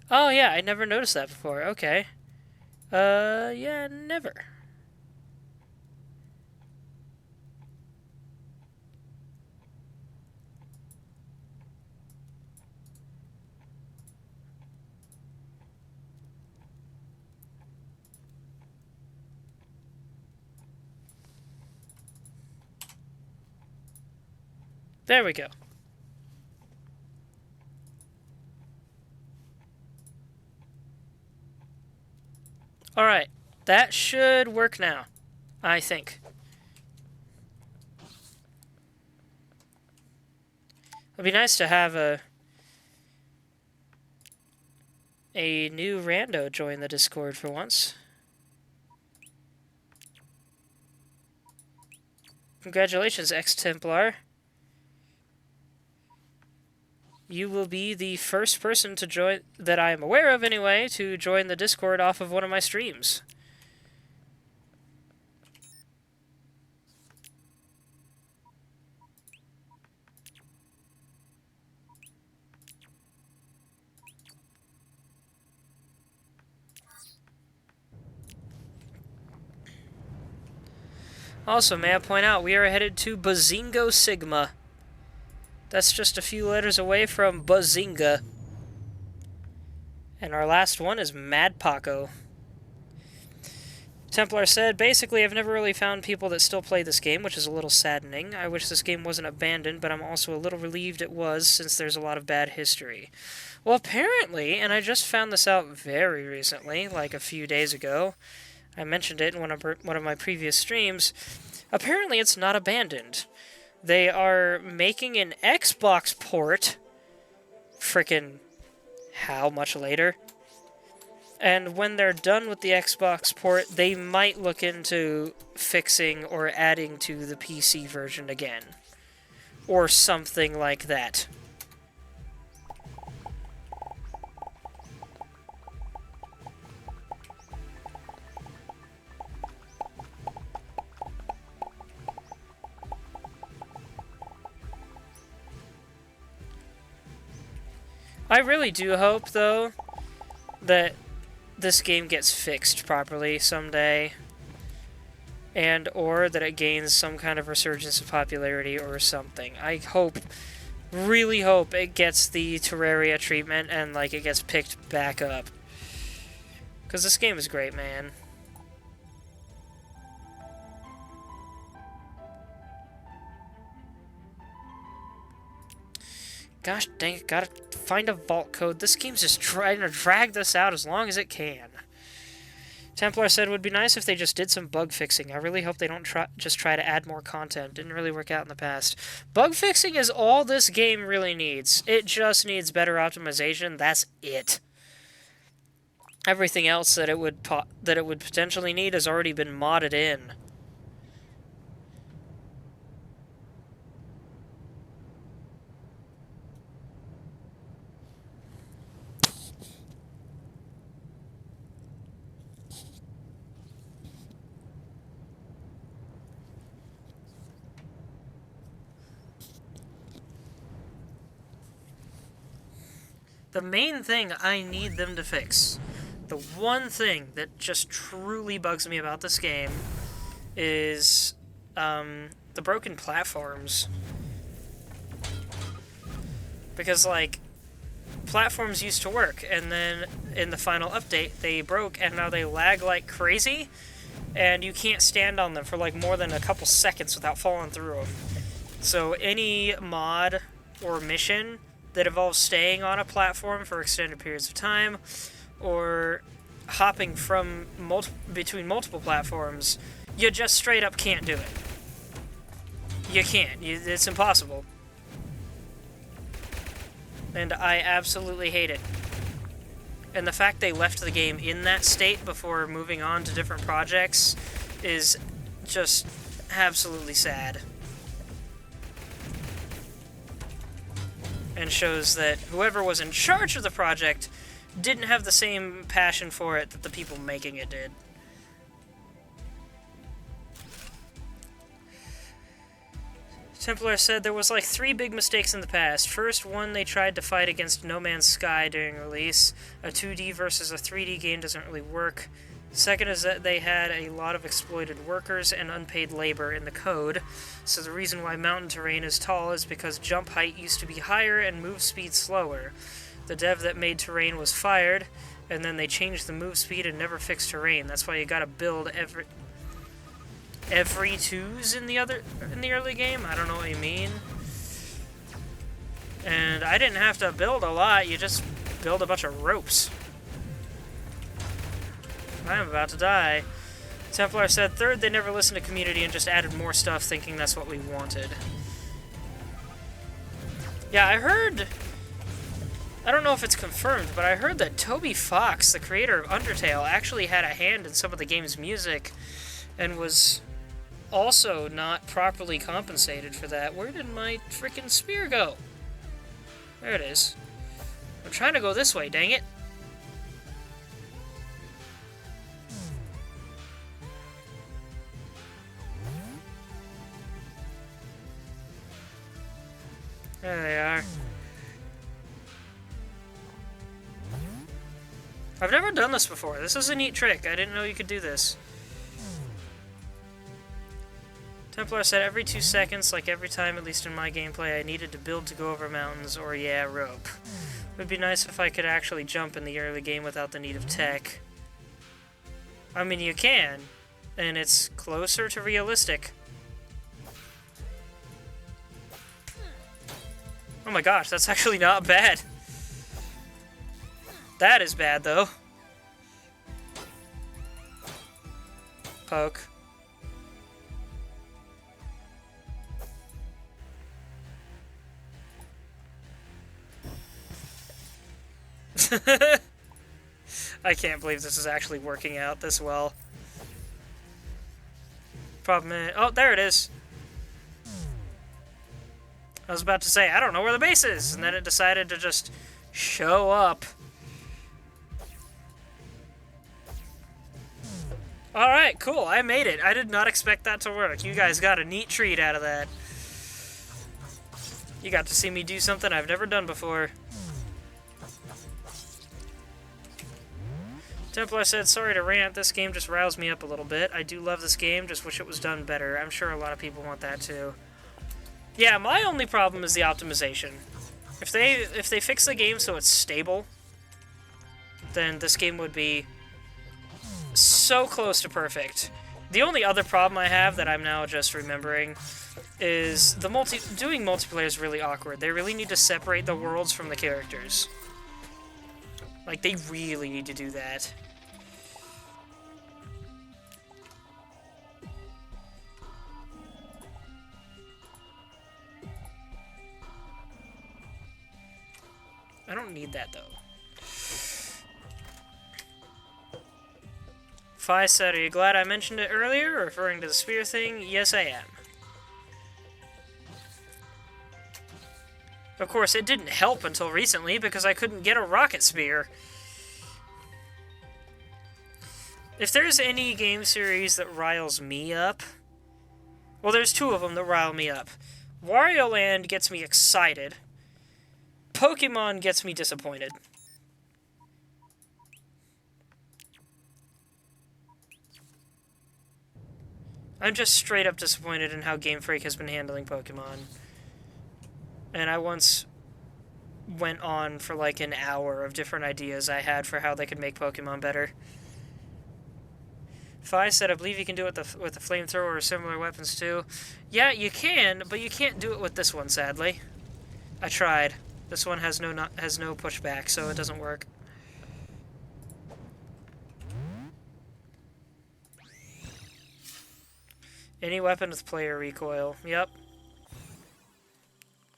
S1: Oh, yeah, I never noticed that before. Okay. Yeah, never. There we go. Alright, that should work now, I think. It'd be nice to have a new rando join the Discord for once. Congratulations, ex-Templar. You will be the first person to join, that I am aware of anyway, to join the Discord off of one of my streams. Also, may I point out, we are headed to Bazingo Sigma. That's just a few letters away from Bazinga. And our last one is Mad Paco. Templar said, basically, I've never really found people that still play this game, which is a little saddening. I wish this game wasn't abandoned, but I'm also a little relieved it was, since there's a lot of bad history. Well, apparently, and I just found this out very recently, like a few days ago, I mentioned it in one of my previous streams, apparently it's not abandoned. They are making an Xbox port, frickin' how much later? And when they're done with the Xbox port, they might look into fixing or adding to the PC version again. Or something like that. I really do hope, though, that this game gets fixed properly someday, and or that it gains some kind of resurgence of popularity or something. I hope, really hope it gets the Terraria treatment and like it gets picked back up. Because this game is great, man. Gosh dang it, gotta find a vault code. This game's just trying to drag this out as long as it can. Templar said it would be nice if they just did some bug fixing. I really hope they don't just try to add more content. Didn't really work out in the past. Bug fixing is all this game really needs. It just needs better optimization. That's it. Everything else that it would potentially need has already been modded in. The main thing I need them to fix, the one thing that just truly bugs me about this game, is the broken platforms. Because, like, platforms used to work, and then in the final update, they broke, and now they lag like crazy, and you can't stand on them for, like, more than a couple seconds without falling through them. So any mod or mission that involves staying on a platform for extended periods of time, or hopping from between multiple platforms, you just straight up can't do it. You can't. It's impossible. And I absolutely hate it. And the fact they left the game in that state before moving on to different projects is just absolutely sad. And shows that whoever was in charge of the project didn't have the same passion for it that the people making it did. Templar said there was like 3 big mistakes in the past. First, one, they tried to fight against No Man's Sky during release. A 2D versus a 3D game doesn't really work. Second is that they had a lot of exploited workers and unpaid labor in the code. So the reason why mountain terrain is tall is because jump height used to be higher and move speed slower. The dev that made terrain was fired, and then they changed the move speed and never fixed terrain. That's why you gotta build every twos in the early game. I don't know what you mean. And I didn't have to build a lot, you just build a bunch of ropes. I'm about to die. Templar said, third, they never listened to community and just added more stuff thinking that's what we wanted. Yeah, I heard... I don't know if it's confirmed, but I heard that Toby Fox, the creator of Undertale, actually had a hand in some of the game's music and was also not properly compensated for that. Where did my freaking spear go? There it is. I'm trying to go this way, dang it. There they are. I've never done this before. This is a neat trick. I didn't know you could do this. Templar said every 2 seconds, like every time, at least in my gameplay, I needed to build to go over mountains, or yeah, rope. It would be nice if I could actually jump in the early game without the need of tech. I mean, you can, and it's closer to realistic. Oh my gosh, that's actually not bad. That is bad, though. Poke. I can't believe this is actually working out this well. Problem is... Oh, there it is. I was about to say, I don't know where the base is, and then it decided to just show up. Alright, cool, I made it. I did not expect that to work. You guys got a neat treat out of that. You got to see me do something I've never done before. Templar said, sorry to rant, this game just roused me up a little bit. I do love this game, just wish it was done better. I'm sure a lot of people want that too. Yeah, my only problem is the optimization. If they fix the game so it's stable, then this game would be so close to perfect. The only other problem I have that I'm now just remembering is doing multiplayer is really awkward. They really need to separate the worlds from the characters. Like, they really need to do that. I don't need that, though. Fi said, are you glad I mentioned it earlier, referring to the spear thing? Yes, I am. Of course, it didn't help until recently, because I couldn't get a rocket spear. If there's any game series that riles me up... Well, there's 2 of them that rile me up. Wario Land gets me excited. Pokemon gets me disappointed. I'm just straight up disappointed in how Game Freak has been handling Pokemon. And I once went on for like an hour of different ideas I had for how they could make Pokemon better. Fi said, I believe you can do it with the flamethrower or similar weapons too. Yeah, you can, but you can't do it with this one, sadly. I tried. This one has no pushback, so it doesn't work. Any weapon with player recoil. Yep.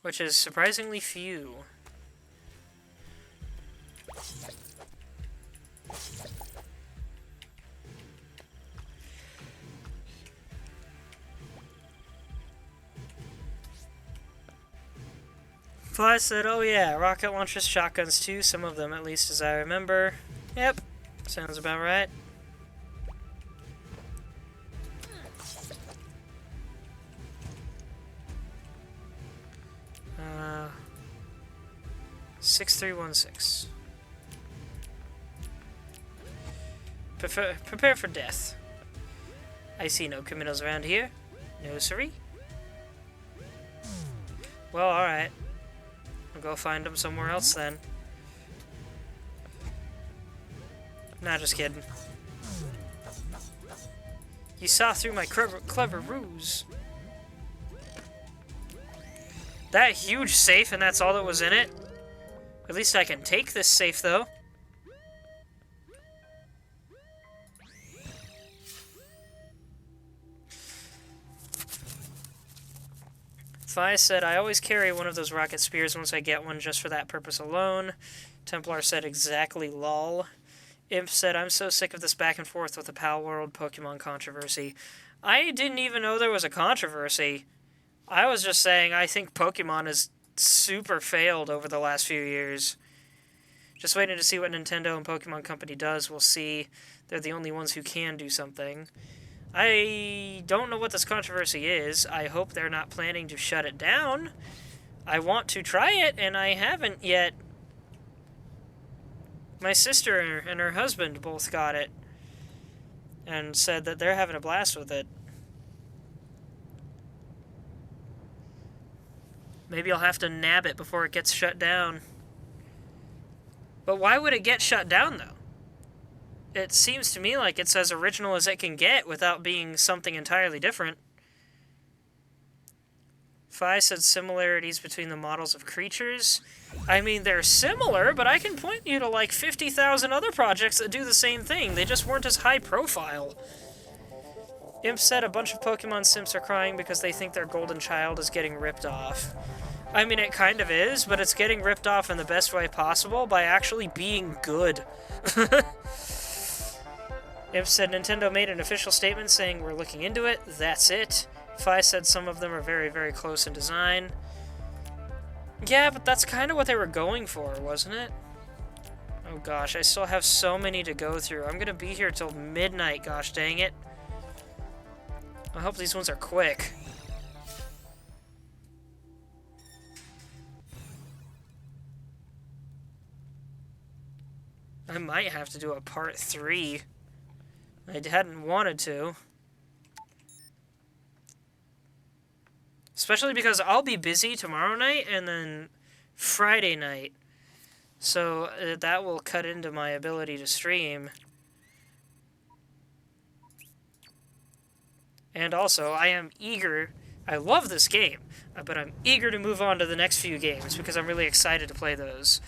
S1: Which is surprisingly few. Fly said, oh yeah, rocket launchers, shotguns too, some of them at least as I remember. Yep, sounds about right. 6316. Prepare for death. I see no criminals around here. No, siree. Well, alright. I'll go find them somewhere else then. Nah, just kidding. You saw through my clever ruse. That huge safe and that's all that was in it? At least I can take this safe, though. Fi said, I always carry one of those rocket spears once I get one just for that purpose alone. Templar said, exactly lol. Imp said, I'm so sick of this back and forth with the Pal World Pokemon controversy. I didn't even know there was a controversy. I was just saying I think Pokemon has super failed over the last few years. Just waiting to see what Nintendo and Pokemon Company does. We'll see. They're the only ones who can do something. I don't know what this controversy is. I hope they're not planning to shut it down. I want to try it, and I haven't yet. My sister and her husband both got it and said that they're having a blast with it. Maybe I'll have to nab it before it gets shut down. But why would it get shut down, though? It seems to me like it's as original as it can get without being something entirely different. Fi said similarities between the models of creatures. I mean, they're similar, but I can point you to like 50,000 other projects that do the same thing. They just weren't as high profile. Imp said a bunch of Pokemon simps are crying because they think their golden child is getting ripped off. I mean, it kind of is, but it's getting ripped off in the best way possible by actually being good. Imp said Nintendo made an official statement saying we're looking into it. That's it. Fi said some of them are very, very close in design. Yeah, but that's kind of what they were going for, wasn't it? Oh gosh, I still have so many to go through. I'm gonna be here till midnight, gosh dang it. I hope these ones are quick. I might have to do a part 3. I hadn't wanted to. Especially because I'll be busy tomorrow night and then Friday night. So that will cut into my ability to stream. And also, I am eager. I love this game, but I'm eager to move on to the next few games because I'm really excited to play those.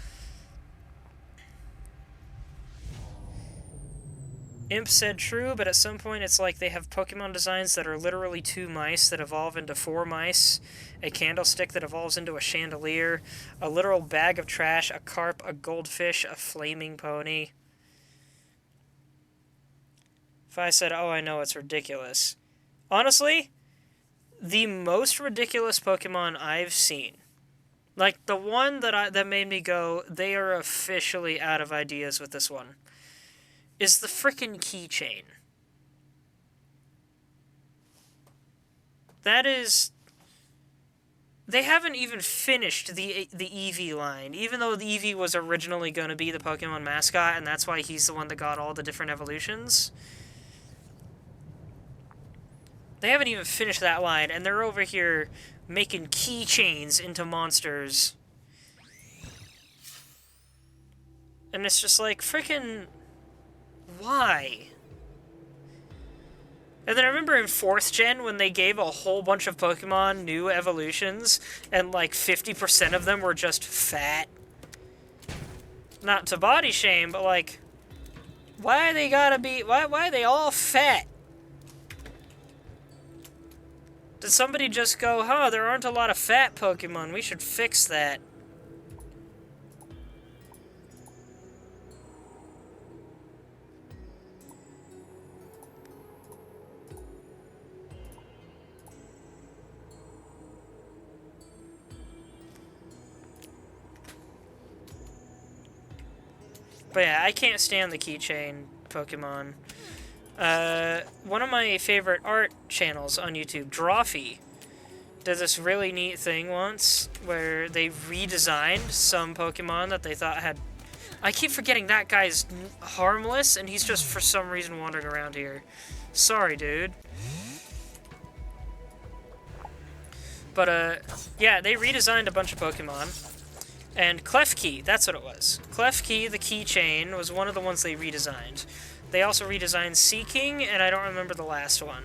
S1: Imp said true, but at some point it's like they have Pokemon designs that are literally 2 mice that evolve into 4 mice, a candlestick that evolves into a chandelier, a literal bag of trash, a carp, a goldfish, a flaming pony. Fi said, oh, I know, it's ridiculous. Honestly, the most ridiculous Pokemon I've seen, like the one that made me go, they are officially out of ideas with this one, is the frickin' keychain. That is They haven't even finished the Eevee line, even though the Eevee was originally going to be the Pokemon mascot, and that's why he's the one that got all the different evolutions. They haven't even finished that line, and they're over here making keychains into monsters. And it's just like, freaking... why? And then I remember in 4th gen when they gave a whole bunch of Pokemon new evolutions, and like 50% of them were just fat. Not to body shame, but like, why they gotta be, why are they all fat? Did somebody just go, huh, there aren't a lot of fat Pokemon, we should fix that? But yeah, I can't stand the keychain Pokemon. One of my favorite art channels on YouTube, Drawfee, did this really neat thing once where they redesigned some Pokemon that they thought had... I keep forgetting that guy's harmless, and he's just for some reason wandering around here. Sorry, dude. But, yeah, they redesigned a bunch of Pokemon. And Klefki, that's what it was. Klefki, the keychain, was one of the ones they redesigned. They also redesigned Seeking, and I don't remember the last one.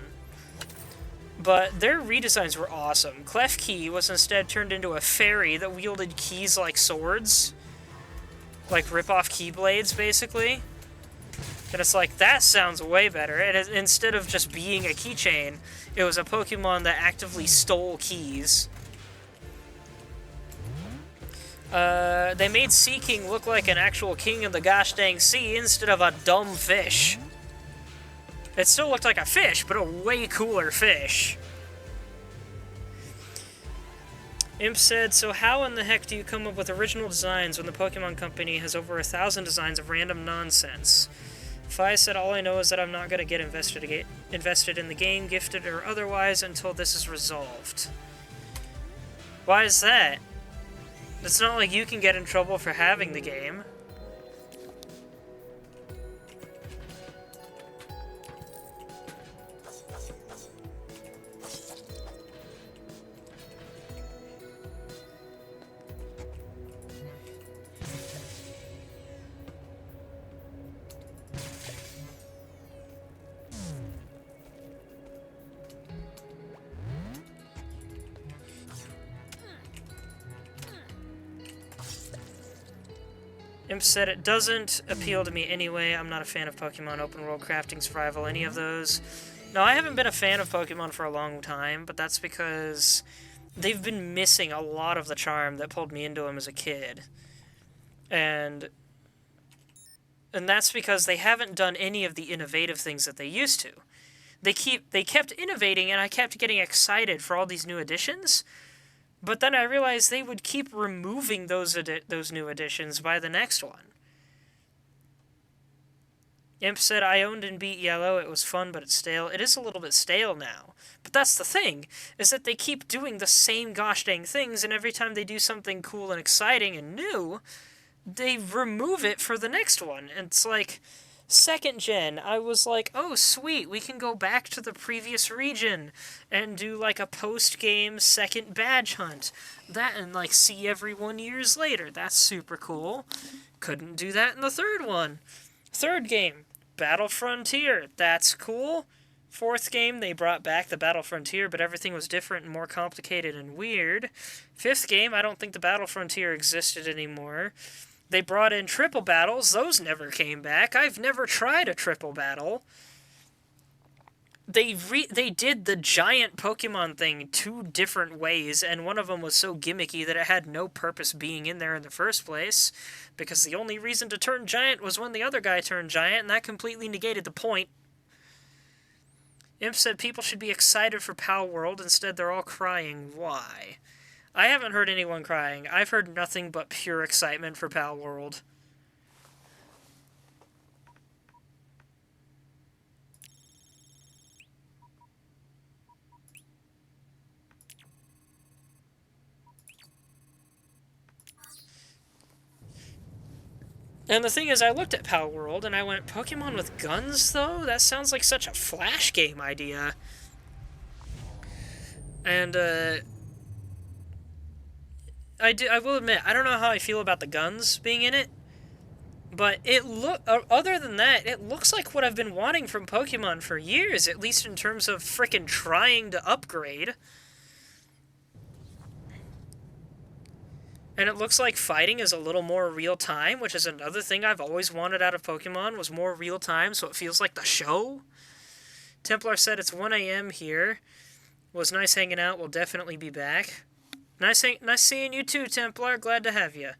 S1: But their redesigns were awesome. Klefki was instead turned into a fairy that wielded keys like swords. Like rip-off keyblades, basically. And it's like, that sounds way better. And instead of just being a keychain, it was a Pokemon that actively stole keys. They made Seeking look like an actual king of the gosh dang sea instead of a dumb fish. It still looked like a fish, but a way cooler fish. Imp said, so how in the heck do you come up with original designs when the Pokemon Company has over 1,000 designs of random nonsense? Fi said, all I know is that I'm not going to get invested in the game, gifted or otherwise, until this is resolved. Why is that? It's not like you can get in trouble for having the game. Imp said it doesn't appeal to me anyway. I'm not a fan of Pokemon open world crafting, survival, any of those. No, I haven't been a fan of Pokemon for a long time, but that's because they've been missing a lot of the charm that pulled me into them as a kid. And that's because they haven't done any of the innovative things that they used to. They kept innovating, and I kept getting excited for all these new additions. But then I realized they would keep removing those new additions by the next one. Imp said, I owned and beat Yellow. It was fun, but it's stale. It is a little bit stale now. But that's the thing, is that they keep doing the same gosh dang things, and every time they do something cool and exciting and new, they remove it for the next one. And it's like... 2nd gen, I was like, oh, sweet, we can go back to the previous region and do, like, a post-game 2nd badge hunt. That and, like, see everyone years later. That's super cool. Couldn't do that in the 3rd one. 3rd game, Battle Frontier. That's cool. 4th game, they brought back the Battle Frontier, but everything was different and more complicated and weird. 5th game, I don't think the Battle Frontier existed anymore. They brought in triple battles. Those never came back. I've never tried a triple battle. They did the giant Pokemon thing 2 different ways, and one of them was so gimmicky that it had no purpose being in there in the first place, because the only reason to turn giant was when the other guy turned giant, and that completely negated the point. Imp said people should be excited for Pal World. Instead, they're all crying. Why? I haven't heard anyone crying. I've heard nothing but pure excitement for Pal World. And the thing is, I looked at Pal World and I went, Pokemon with guns, though? That sounds like such a Flash game idea. And, I will admit, I don't know how I feel about the guns being in it, but other than that, it looks like what I've been wanting from Pokemon for years, at least in terms of frickin' trying to upgrade. And it looks like fighting is a little more real-time, which is another thing I've always wanted out of Pokemon, was more real-time, so it feels like the show. Templar said it's 1 a.m. here. Was nice hanging out. We'll definitely be back. Nice seeing you too, Templar. Glad to have you.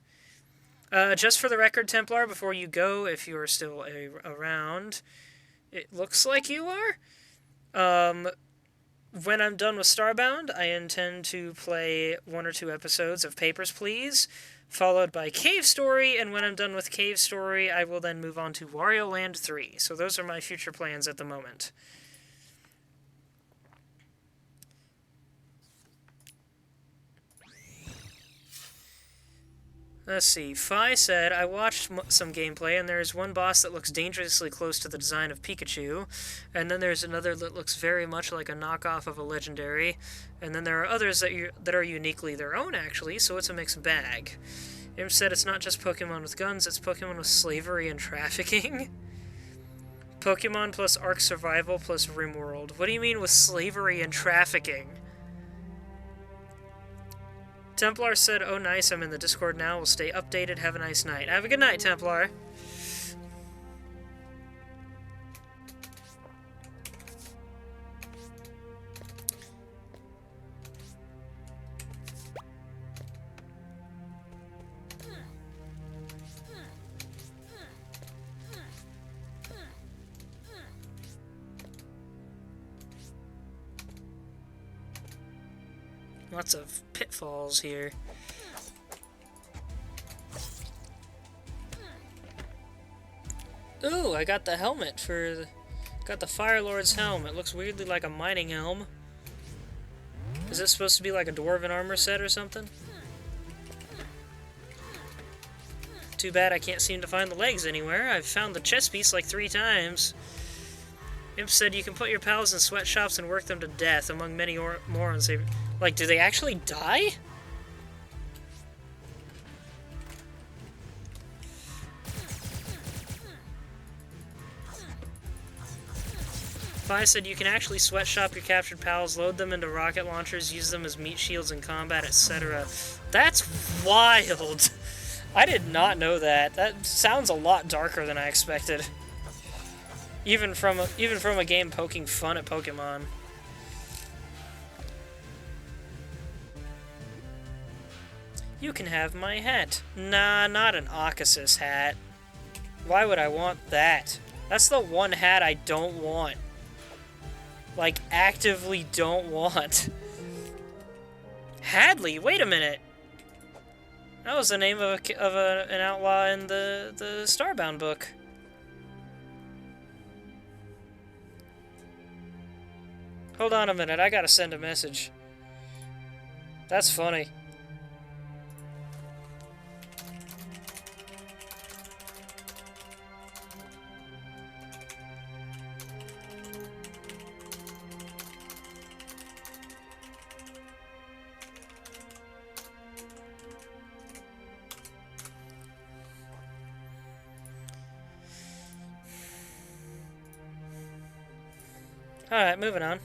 S1: Just for the record, Templar, before you go, if you are still around, it looks like you are. When I'm done with Starbound, I intend to play 1 or 2 episodes of Papers, Please, followed by Cave Story, and when I'm done with Cave Story, I will then move on to Wario Land 3. So those are my future plans at the moment. Let's see. Fi said, I watched some gameplay, and there's one boss that looks dangerously close to the design of Pikachu, and then there's another that looks very much like a knockoff of a legendary, and then there are others that are uniquely their own, actually, so it's a mixed bag. Im said it's not just Pokemon with guns, it's Pokemon with slavery and trafficking. Pokemon plus Ark Survival plus RimWorld. What do you mean with slavery and trafficking? Templar said, oh nice, I'm in the Discord now, we'll stay updated, have a nice night. Have a good night, Templar. Lots of pitfalls here. Ooh, I got the helmet for... Got the Fire Lord's helm. It looks weirdly like a mining helm. Is this supposed to be like a Dwarven armor set or something? Too bad I can't seem to find the legs anywhere. I've found the chest piece like 3 times. Imp said you can put your pals in sweatshops and work them to death, among many morons. Like, do they actually die? Fi said you can actually sweatshop your captured pals, load them into rocket launchers, use them as meat shields in combat, etc. That's wild! I did not know that. That sounds a lot darker than I expected. Even from a game poking fun at Pokemon. You can have my hat. Nah, not an Occasus hat. Why would I want that? That's the one hat I don't want. Like, actively don't want. Hadley? Wait a minute. That was the name of an outlaw in the Starbound book. Hold on a minute, I gotta send a message. That's funny. Alright, moving on.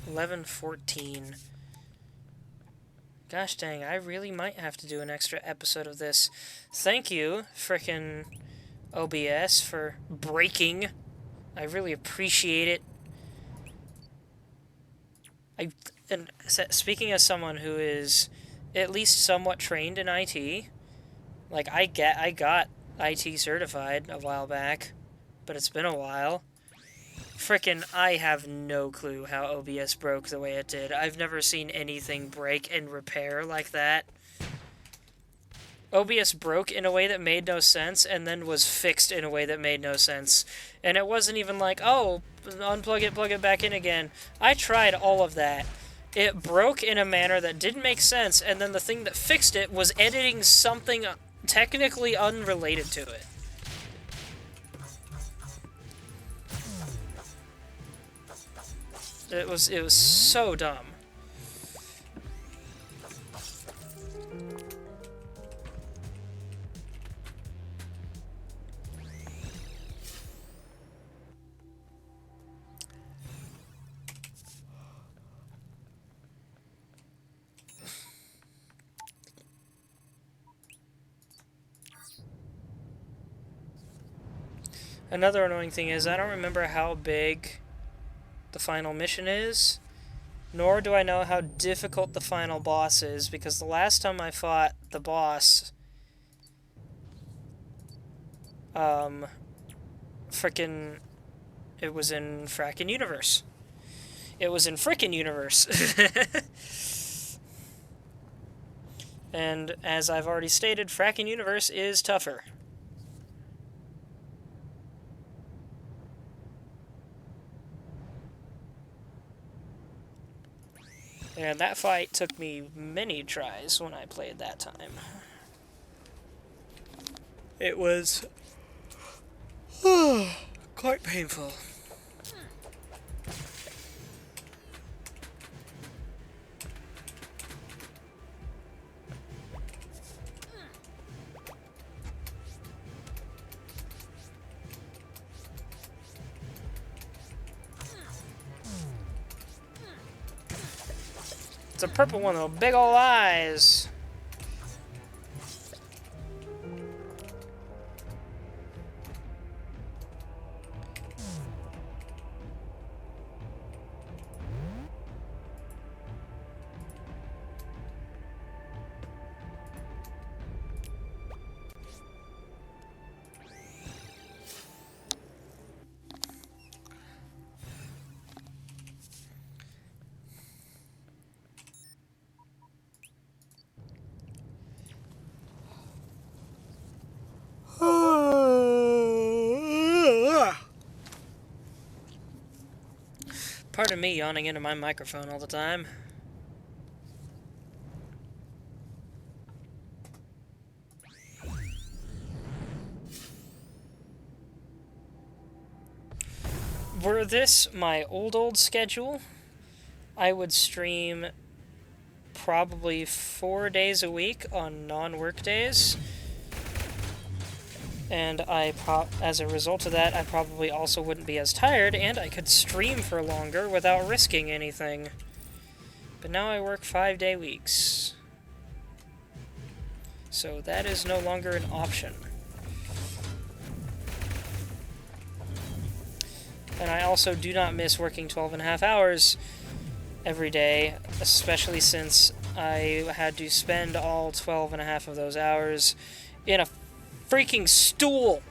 S1: $11.14. Gosh dang, I really might have to do an extra episode of this. Thank you, frickin' OBS, for breaking. I really appreciate it. And speaking as someone who is at least somewhat trained in IT, like, I got IT certified a while back, but it's been a while. Frickin', I have no clue how OBS broke the way it did. I've never seen anything break and repair like that. OBS broke in a way that made no sense, and then was fixed in a way that made no sense. And it wasn't even like, oh, unplug it, plug it back in again. I tried all of that. it broke in a manner that didn't make sense, and then the thing that fixed it was editing something technically unrelated to it. It was so dumb. Another annoying thing is I don't remember how big the final mission is, nor do I know how difficult the final boss is, because the last time I fought the boss, frickin', it was in frackin' Universe. It was in frickin' Universe. And as I've already stated, frackin' Universe is tougher. And that fight took me many tries when I played that time. It was quite painful. It's a purple one with big ol' eyes. Pardon me yawning into my microphone all the time. Were this my old schedule, I would stream probably 4 days a week on non-work days. And as a result of that, I probably also wouldn't be as tired, and I could stream for longer without risking anything. But now I work 5-day weeks. So that is no longer an option. And I also do not miss working 12.5 hours every day, especially since I had to spend all 12.5 of those hours in a freaking stool.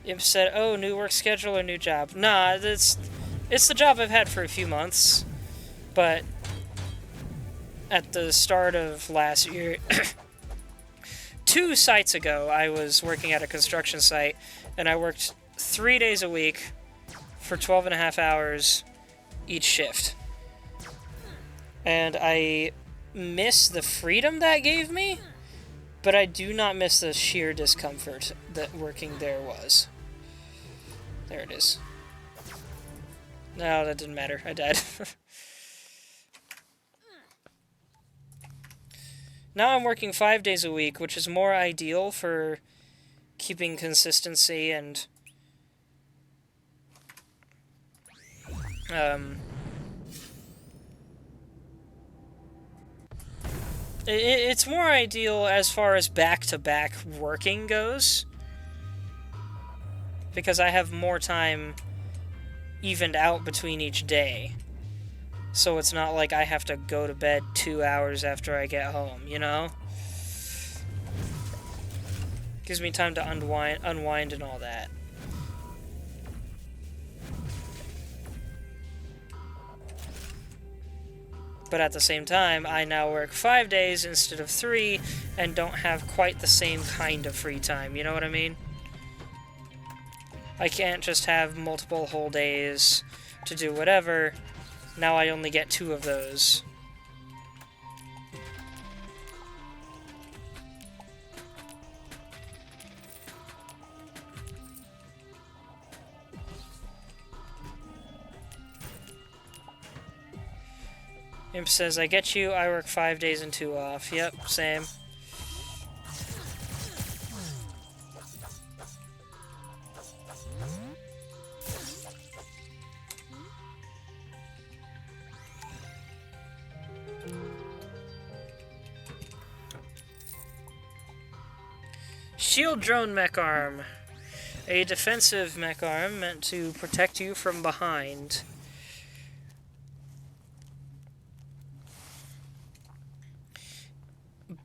S1: It said, oh, new work schedule or new job. Nah, it's the job I've had for a few months. But at the start of last year, 2 sites ago, I was working at a construction site, and I worked 3 days a week for 12.5 hours each shift. And I miss the freedom that gave me, but I do not miss the sheer discomfort that working there was. There it is. No, that didn't matter. I died. Now I'm working 5 days a week, which is more ideal for keeping consistency and it's more ideal as far as back-to-back working goes, because I have more time evened out between each day. So it's not like I have to go to bed 2 hours after I get home, you know? Gives me time to unwind and all that. But at the same time, I now work 5 days instead of 3, and don't have quite the same kind of free time, you know what I mean? I can't just have multiple whole days to do whatever. Now I only get 2 of those. Imp says, I get you, I work 5 days and 2 off. Yep, same. Shield drone mech arm. A defensive mech arm meant to protect you from behind.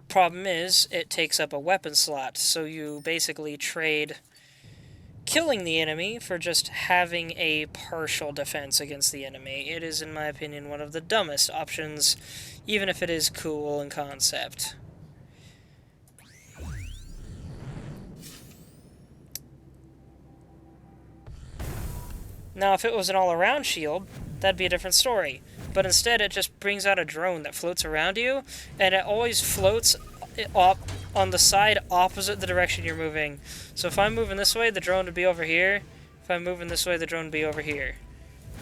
S1: Problem is, it takes up a weapon slot, so you basically trade killing the enemy for just having a partial defense against the enemy. It is, in my opinion, one of the dumbest options, even if it is cool in concept. Now, if it was an all-around shield, that'd be a different story. But instead, it just brings out a drone that floats around you, and it always floats up on the side opposite the direction you're moving. So if I'm moving this way, the drone would be over here. If I'm moving this way, the drone would be over here.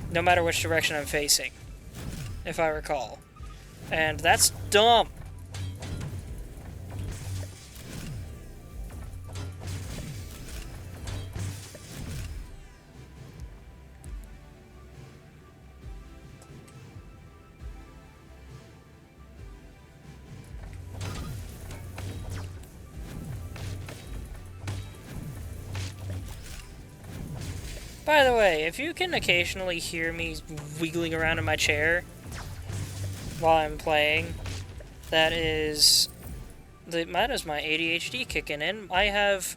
S1: No matter which direction I'm facing, if I recall. And that's dumb. By the way, if you can occasionally hear me wiggling around in my chair while I'm playing, that is my ADHD kicking in. I have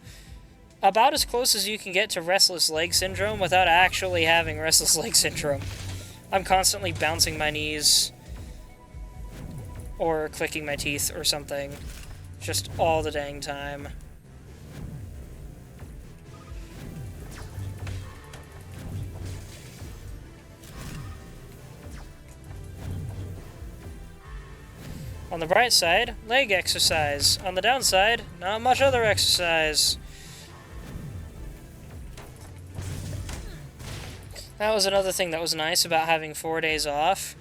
S1: about as close as you can get to restless leg syndrome without actually having restless leg syndrome. I'm constantly bouncing my knees or clicking my teeth or something, just all the dang time. On the bright side, leg exercise. On the downside, not much other exercise. That was another thing that was nice about having 4 days off,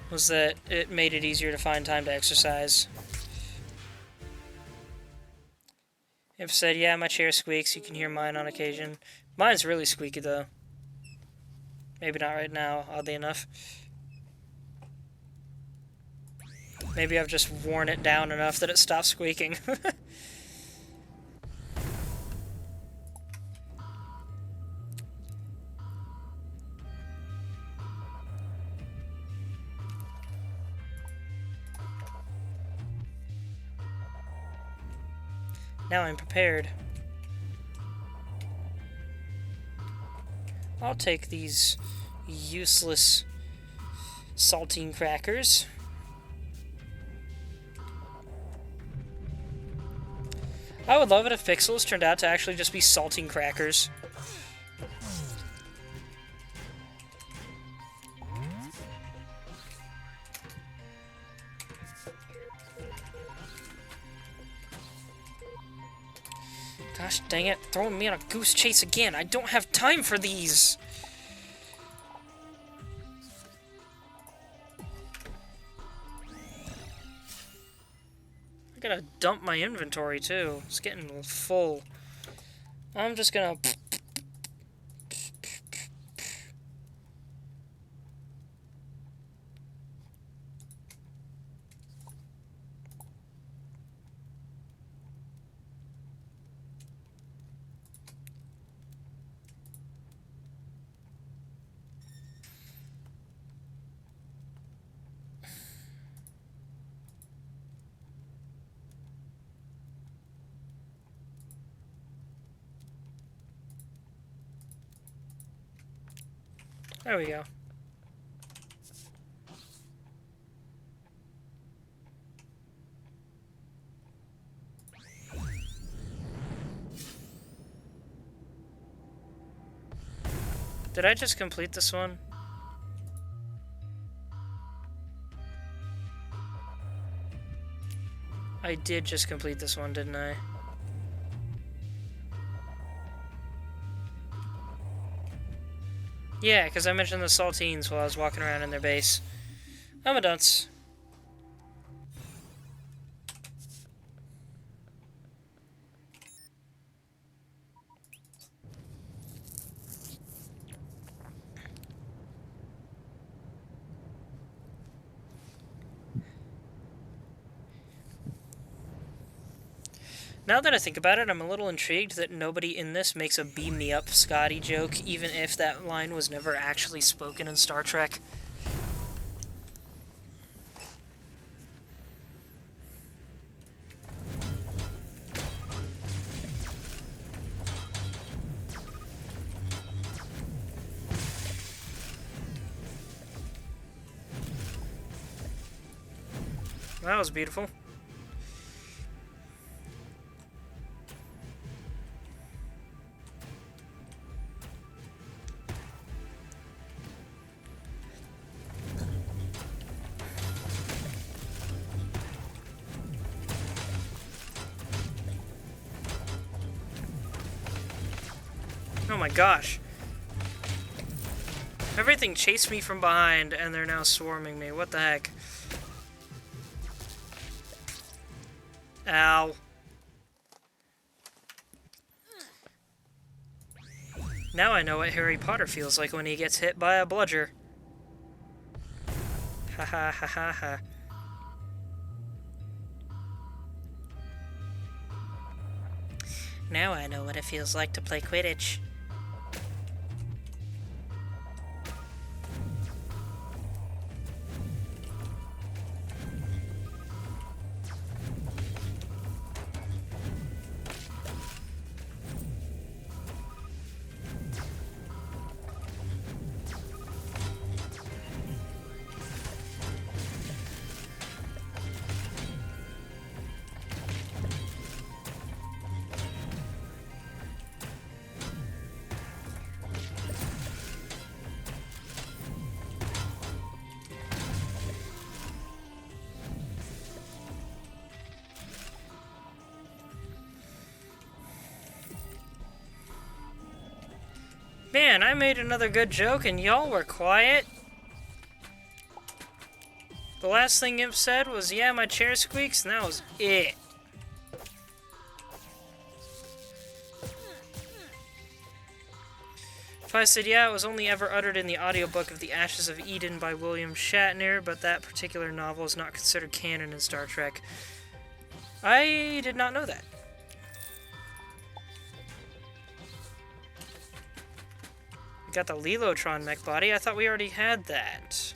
S1: was that it made it easier to find time to exercise. If said, yeah, my chair squeaks, you can hear mine on occasion. Mine's really squeaky, though. Maybe not right now, oddly enough. Maybe I've just worn it down enough that it stops squeaking. Now I'm prepared. I'll take these useless saltine crackers. I would love it if pixels turned out to actually just be saltine crackers. Gosh dang it, throwing me on a goose chase again. I don't have time for these. I gotta dump my inventory too. It's getting full. I'm just gonna... There we go. Did I just complete this one? I did just complete this one, didn't I? Yeah, because I mentioned the saltines while I was walking around in their base. I'm a dunce. Now that I think about it, I'm a little intrigued that nobody in this makes a beam me up Scotty joke, even if that line was never actually spoken in Star Trek. That was beautiful. Oh my gosh. Everything chased me from behind, and they're now swarming me. What the heck? Ow. Now I know what Harry Potter feels like when he gets hit by a bludger. Ha ha ha ha ha. Now I know what it feels like to play Quidditch. Man, I made another good joke and y'all were quiet. The last thing Imp said was, yeah, my chair squeaks, and that was it. If I said, yeah, it was only ever uttered in the audiobook of The Ashes of Eden by William Shatner, but that particular novel is not considered canon in Star Trek. I did not know that. We got the Lelotron mech body. I thought we already had that.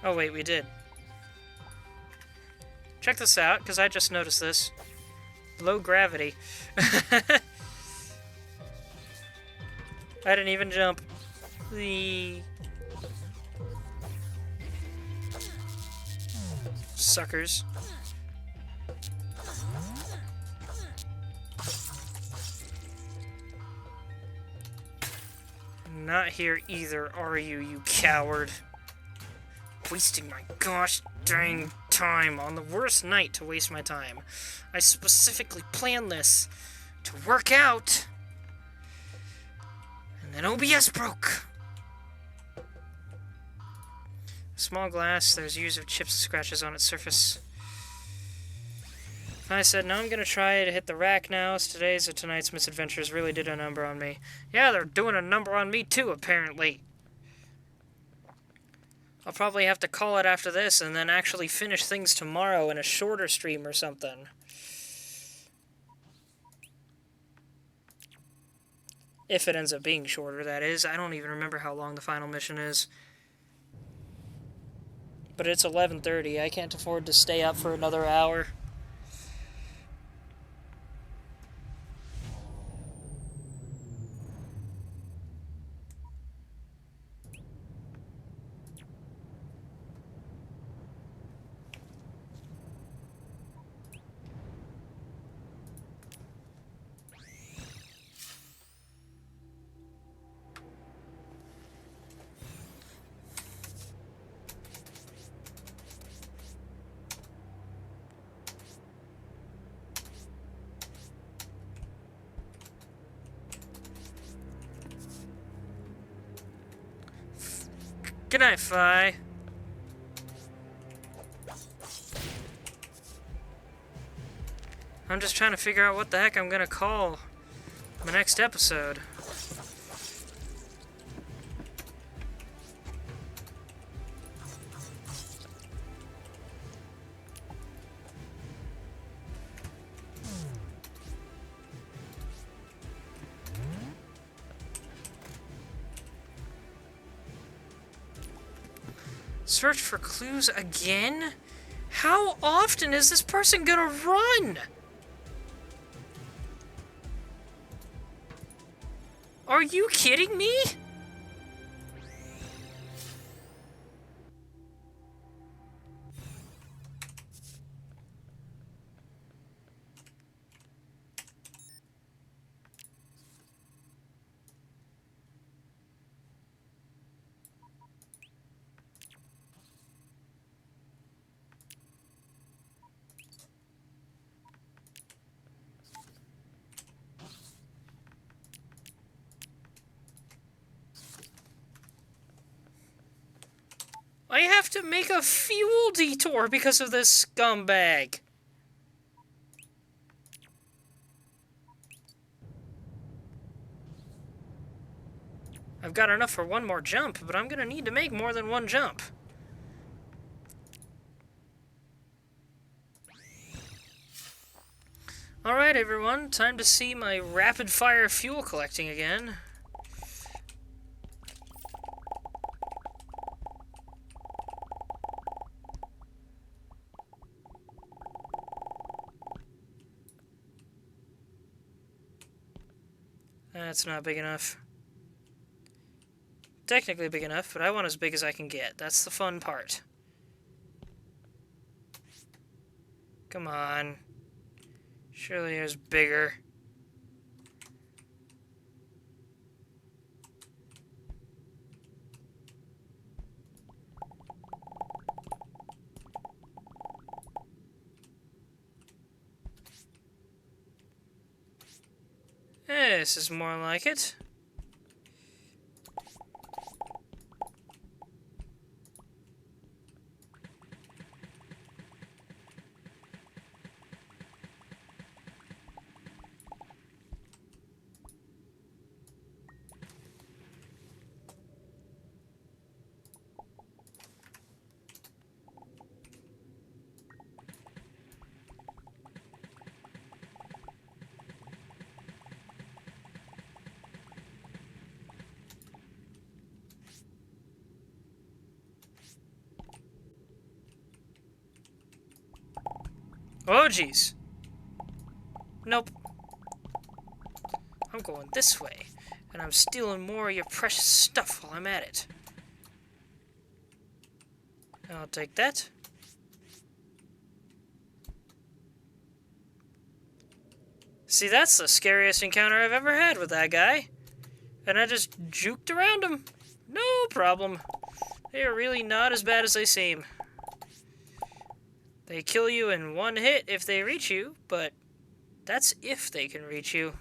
S1: Oh, wait, we did. Check this out, because I just noticed this. Low gravity. I didn't even jump. The suckers. Not here either, are you, you coward? Wasting my gosh dang time on the worst night to waste my time. I specifically planned this to work out. And then OBS broke. Small glass, there's years of chips and scratches on its surface. I said, no, I'm gonna try to hit the rack now, as today's or tonight's misadventures really did a number on me. Yeah, they're doing a number on me too, apparently. I'll probably have to call it after this and then actually finish things tomorrow in a shorter stream or something. If it ends up being shorter, that is. I don't even remember how long the final mission is. But it's 11:30. I can't afford to stay up for another hour. Good night, Fi. I'm just trying to figure out what the heck I'm gonna call my next episode. Search for clues again? How often is this person gonna run? Are you kidding me? I have to make a fuel detour because of this scumbag. I've got enough for one more jump, but I'm gonna need to make more than one jump. Alright, everyone, time to see my rapid-fire fuel collecting again. That's not big enough. Technically big enough, but I want as big as I can get. That's the fun part. Come on. Surely there's bigger. This is more like it. Oh, jeez. Nope. I'm going this way, and I'm stealing more of your precious stuff while I'm at it. I'll take that. See, that's the scariest encounter I've ever had with that guy. And I just juked around him. No problem. They are really not as bad as they seem. They kill you in one hit if they reach you, but that's if they can reach you.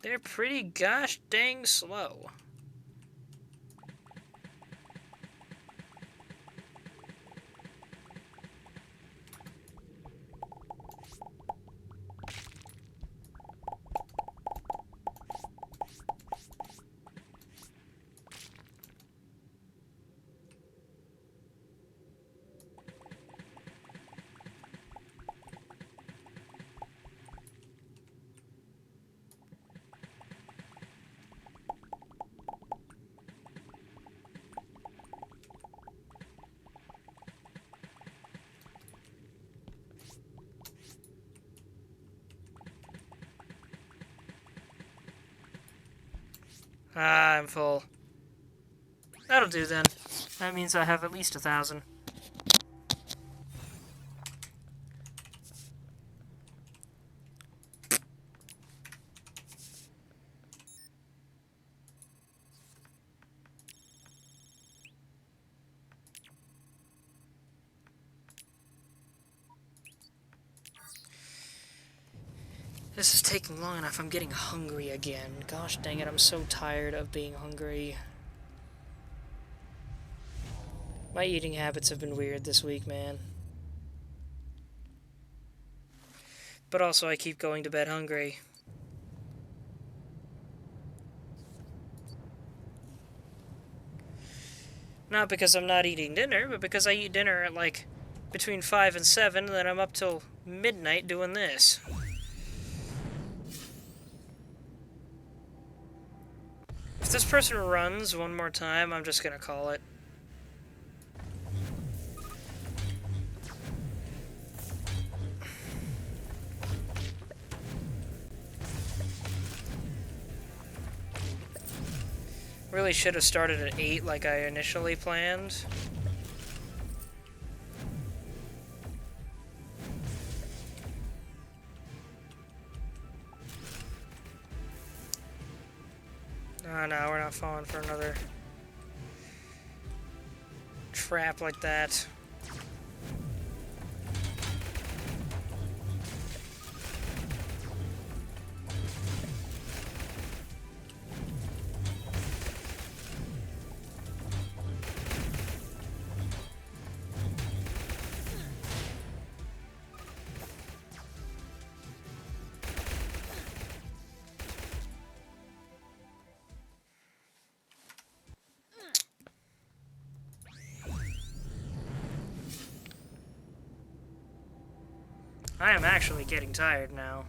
S1: They're pretty gosh dang slow. Ah, I'm full. That'll do then. That means I have at least 1,000. This is taking long enough. I'm getting hungry again. Gosh dang it, I'm so tired of being hungry. My eating habits have been weird this week, man. But also, I keep going to bed hungry. Not because I'm not eating dinner, but because I eat dinner at, like, between 5 and 7, and then I'm up till midnight doing this. If this person runs one more time, I'm just gonna call it. Really should have started at 8 like I initially planned. Oh no, we're not falling for another trap like that. I am actually getting tired now.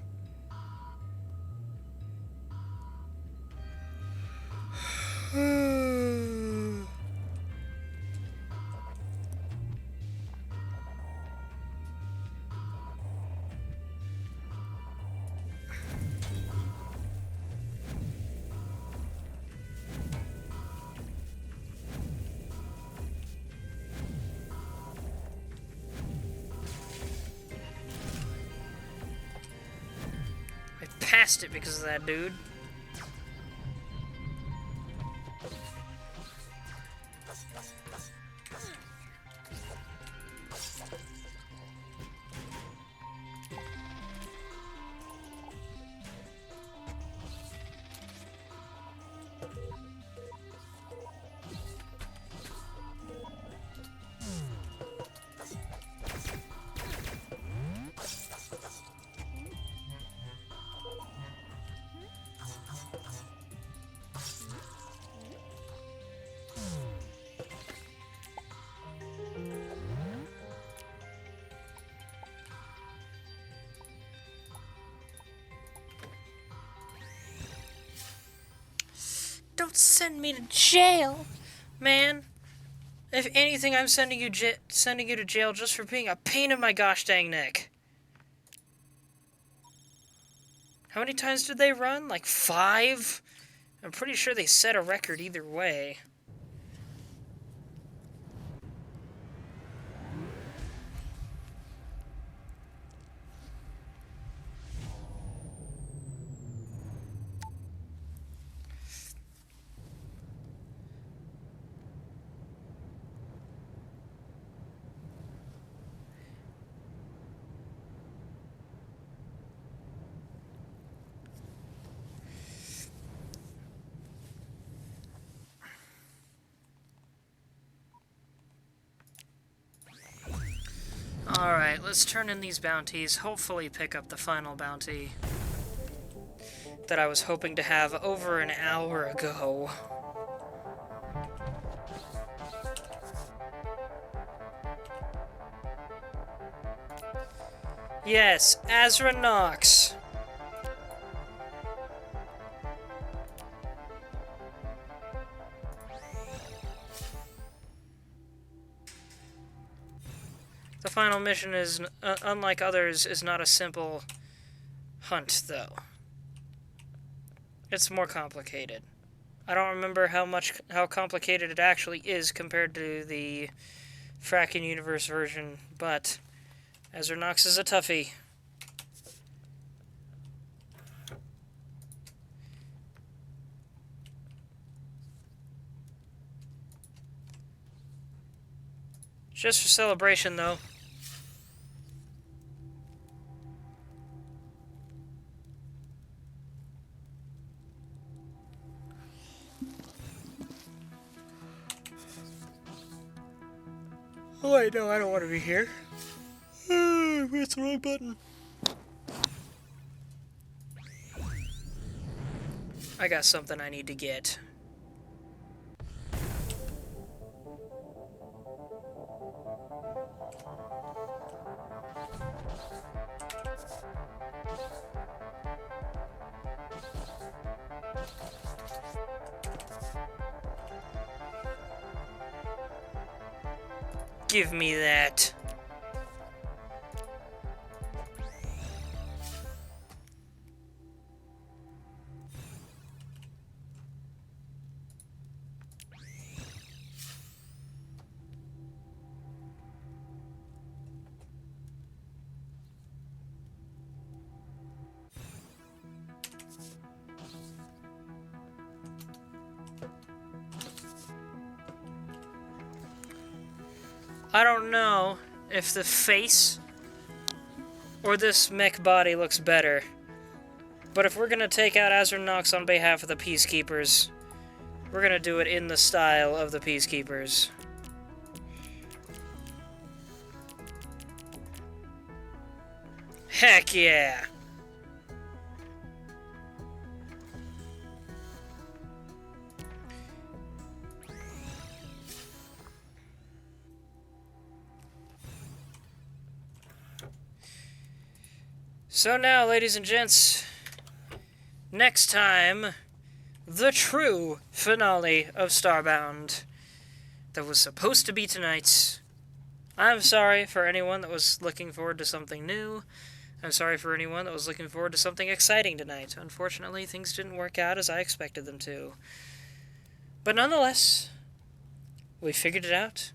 S1: Passed it because of that dude. Don't send me to jail, man. If anything, I'm sending you to jail just for being a pain in my gosh dang neck. How many times did they run? Like 5? I'm pretty sure they set a record either way. Alright, let's turn in these bounties, hopefully pick up the final bounty that I was hoping to have over an hour ago. Yes, Azra Nox. The final mission is, unlike others, is not a simple hunt, though. It's more complicated. I don't remember how complicated it actually is compared to the Fracking Universe version, but Azra Nox is a toughie. Just for celebration, though. Oh wait, no, I don't want to be here. It's the wrong button. I got something I need to get. Give me that. I don't know if the face or this mech body looks better, but if we're gonna take out Azernox on behalf of the Peacekeepers, we're gonna do it in the style of the Peacekeepers. Heck yeah! So now, ladies and gents, next time, the true finale of Starbound that was supposed to be tonight. I'm sorry for anyone that was looking forward to something new. I'm sorry for anyone that was looking forward to something exciting tonight. Unfortunately, things didn't work out as I expected them to. But nonetheless, we figured it out.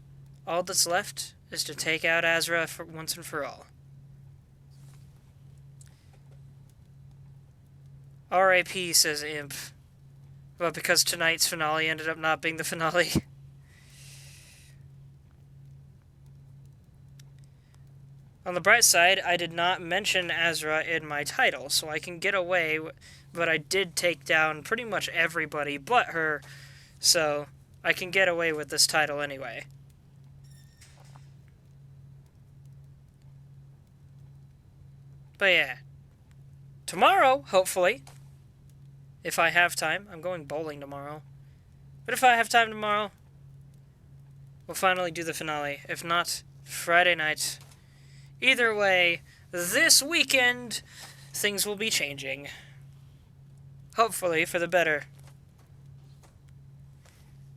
S1: All that's left is to take out Azra for once and for all. R.I.P., says Imp. Well, because tonight's finale ended up not being the finale. On the bright side, I did not mention Azra in my title, so I can get away, but I did take down pretty much everybody but her, so I can get away with this title anyway. But yeah. Tomorrow, hopefully, if I have time. I'm going bowling tomorrow. But if I have time tomorrow, we'll finally do the finale. If not, Friday night. Either way, this weekend, things will be changing. Hopefully, for the better.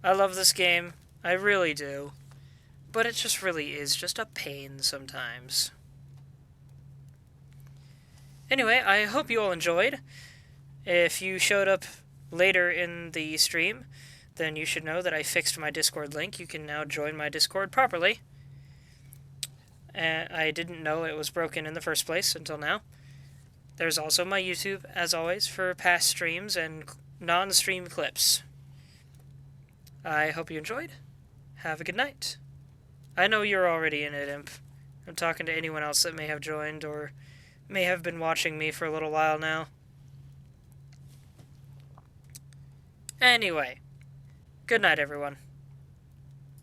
S1: I love this game. I really do. But it just really is just a pain sometimes. Anyway, I hope you all enjoyed. If you showed up later in the stream, then you should know that I fixed my Discord link. You can now join my Discord properly. I didn't know it was broken in the first place until now. There's also my YouTube, as always, for past streams and non-stream clips. I hope you enjoyed. Have a good night. I know you're already in it, Imp. I'm talking to anyone else that may have joined or may have been watching me for a little while now. Anyway, good night, everyone.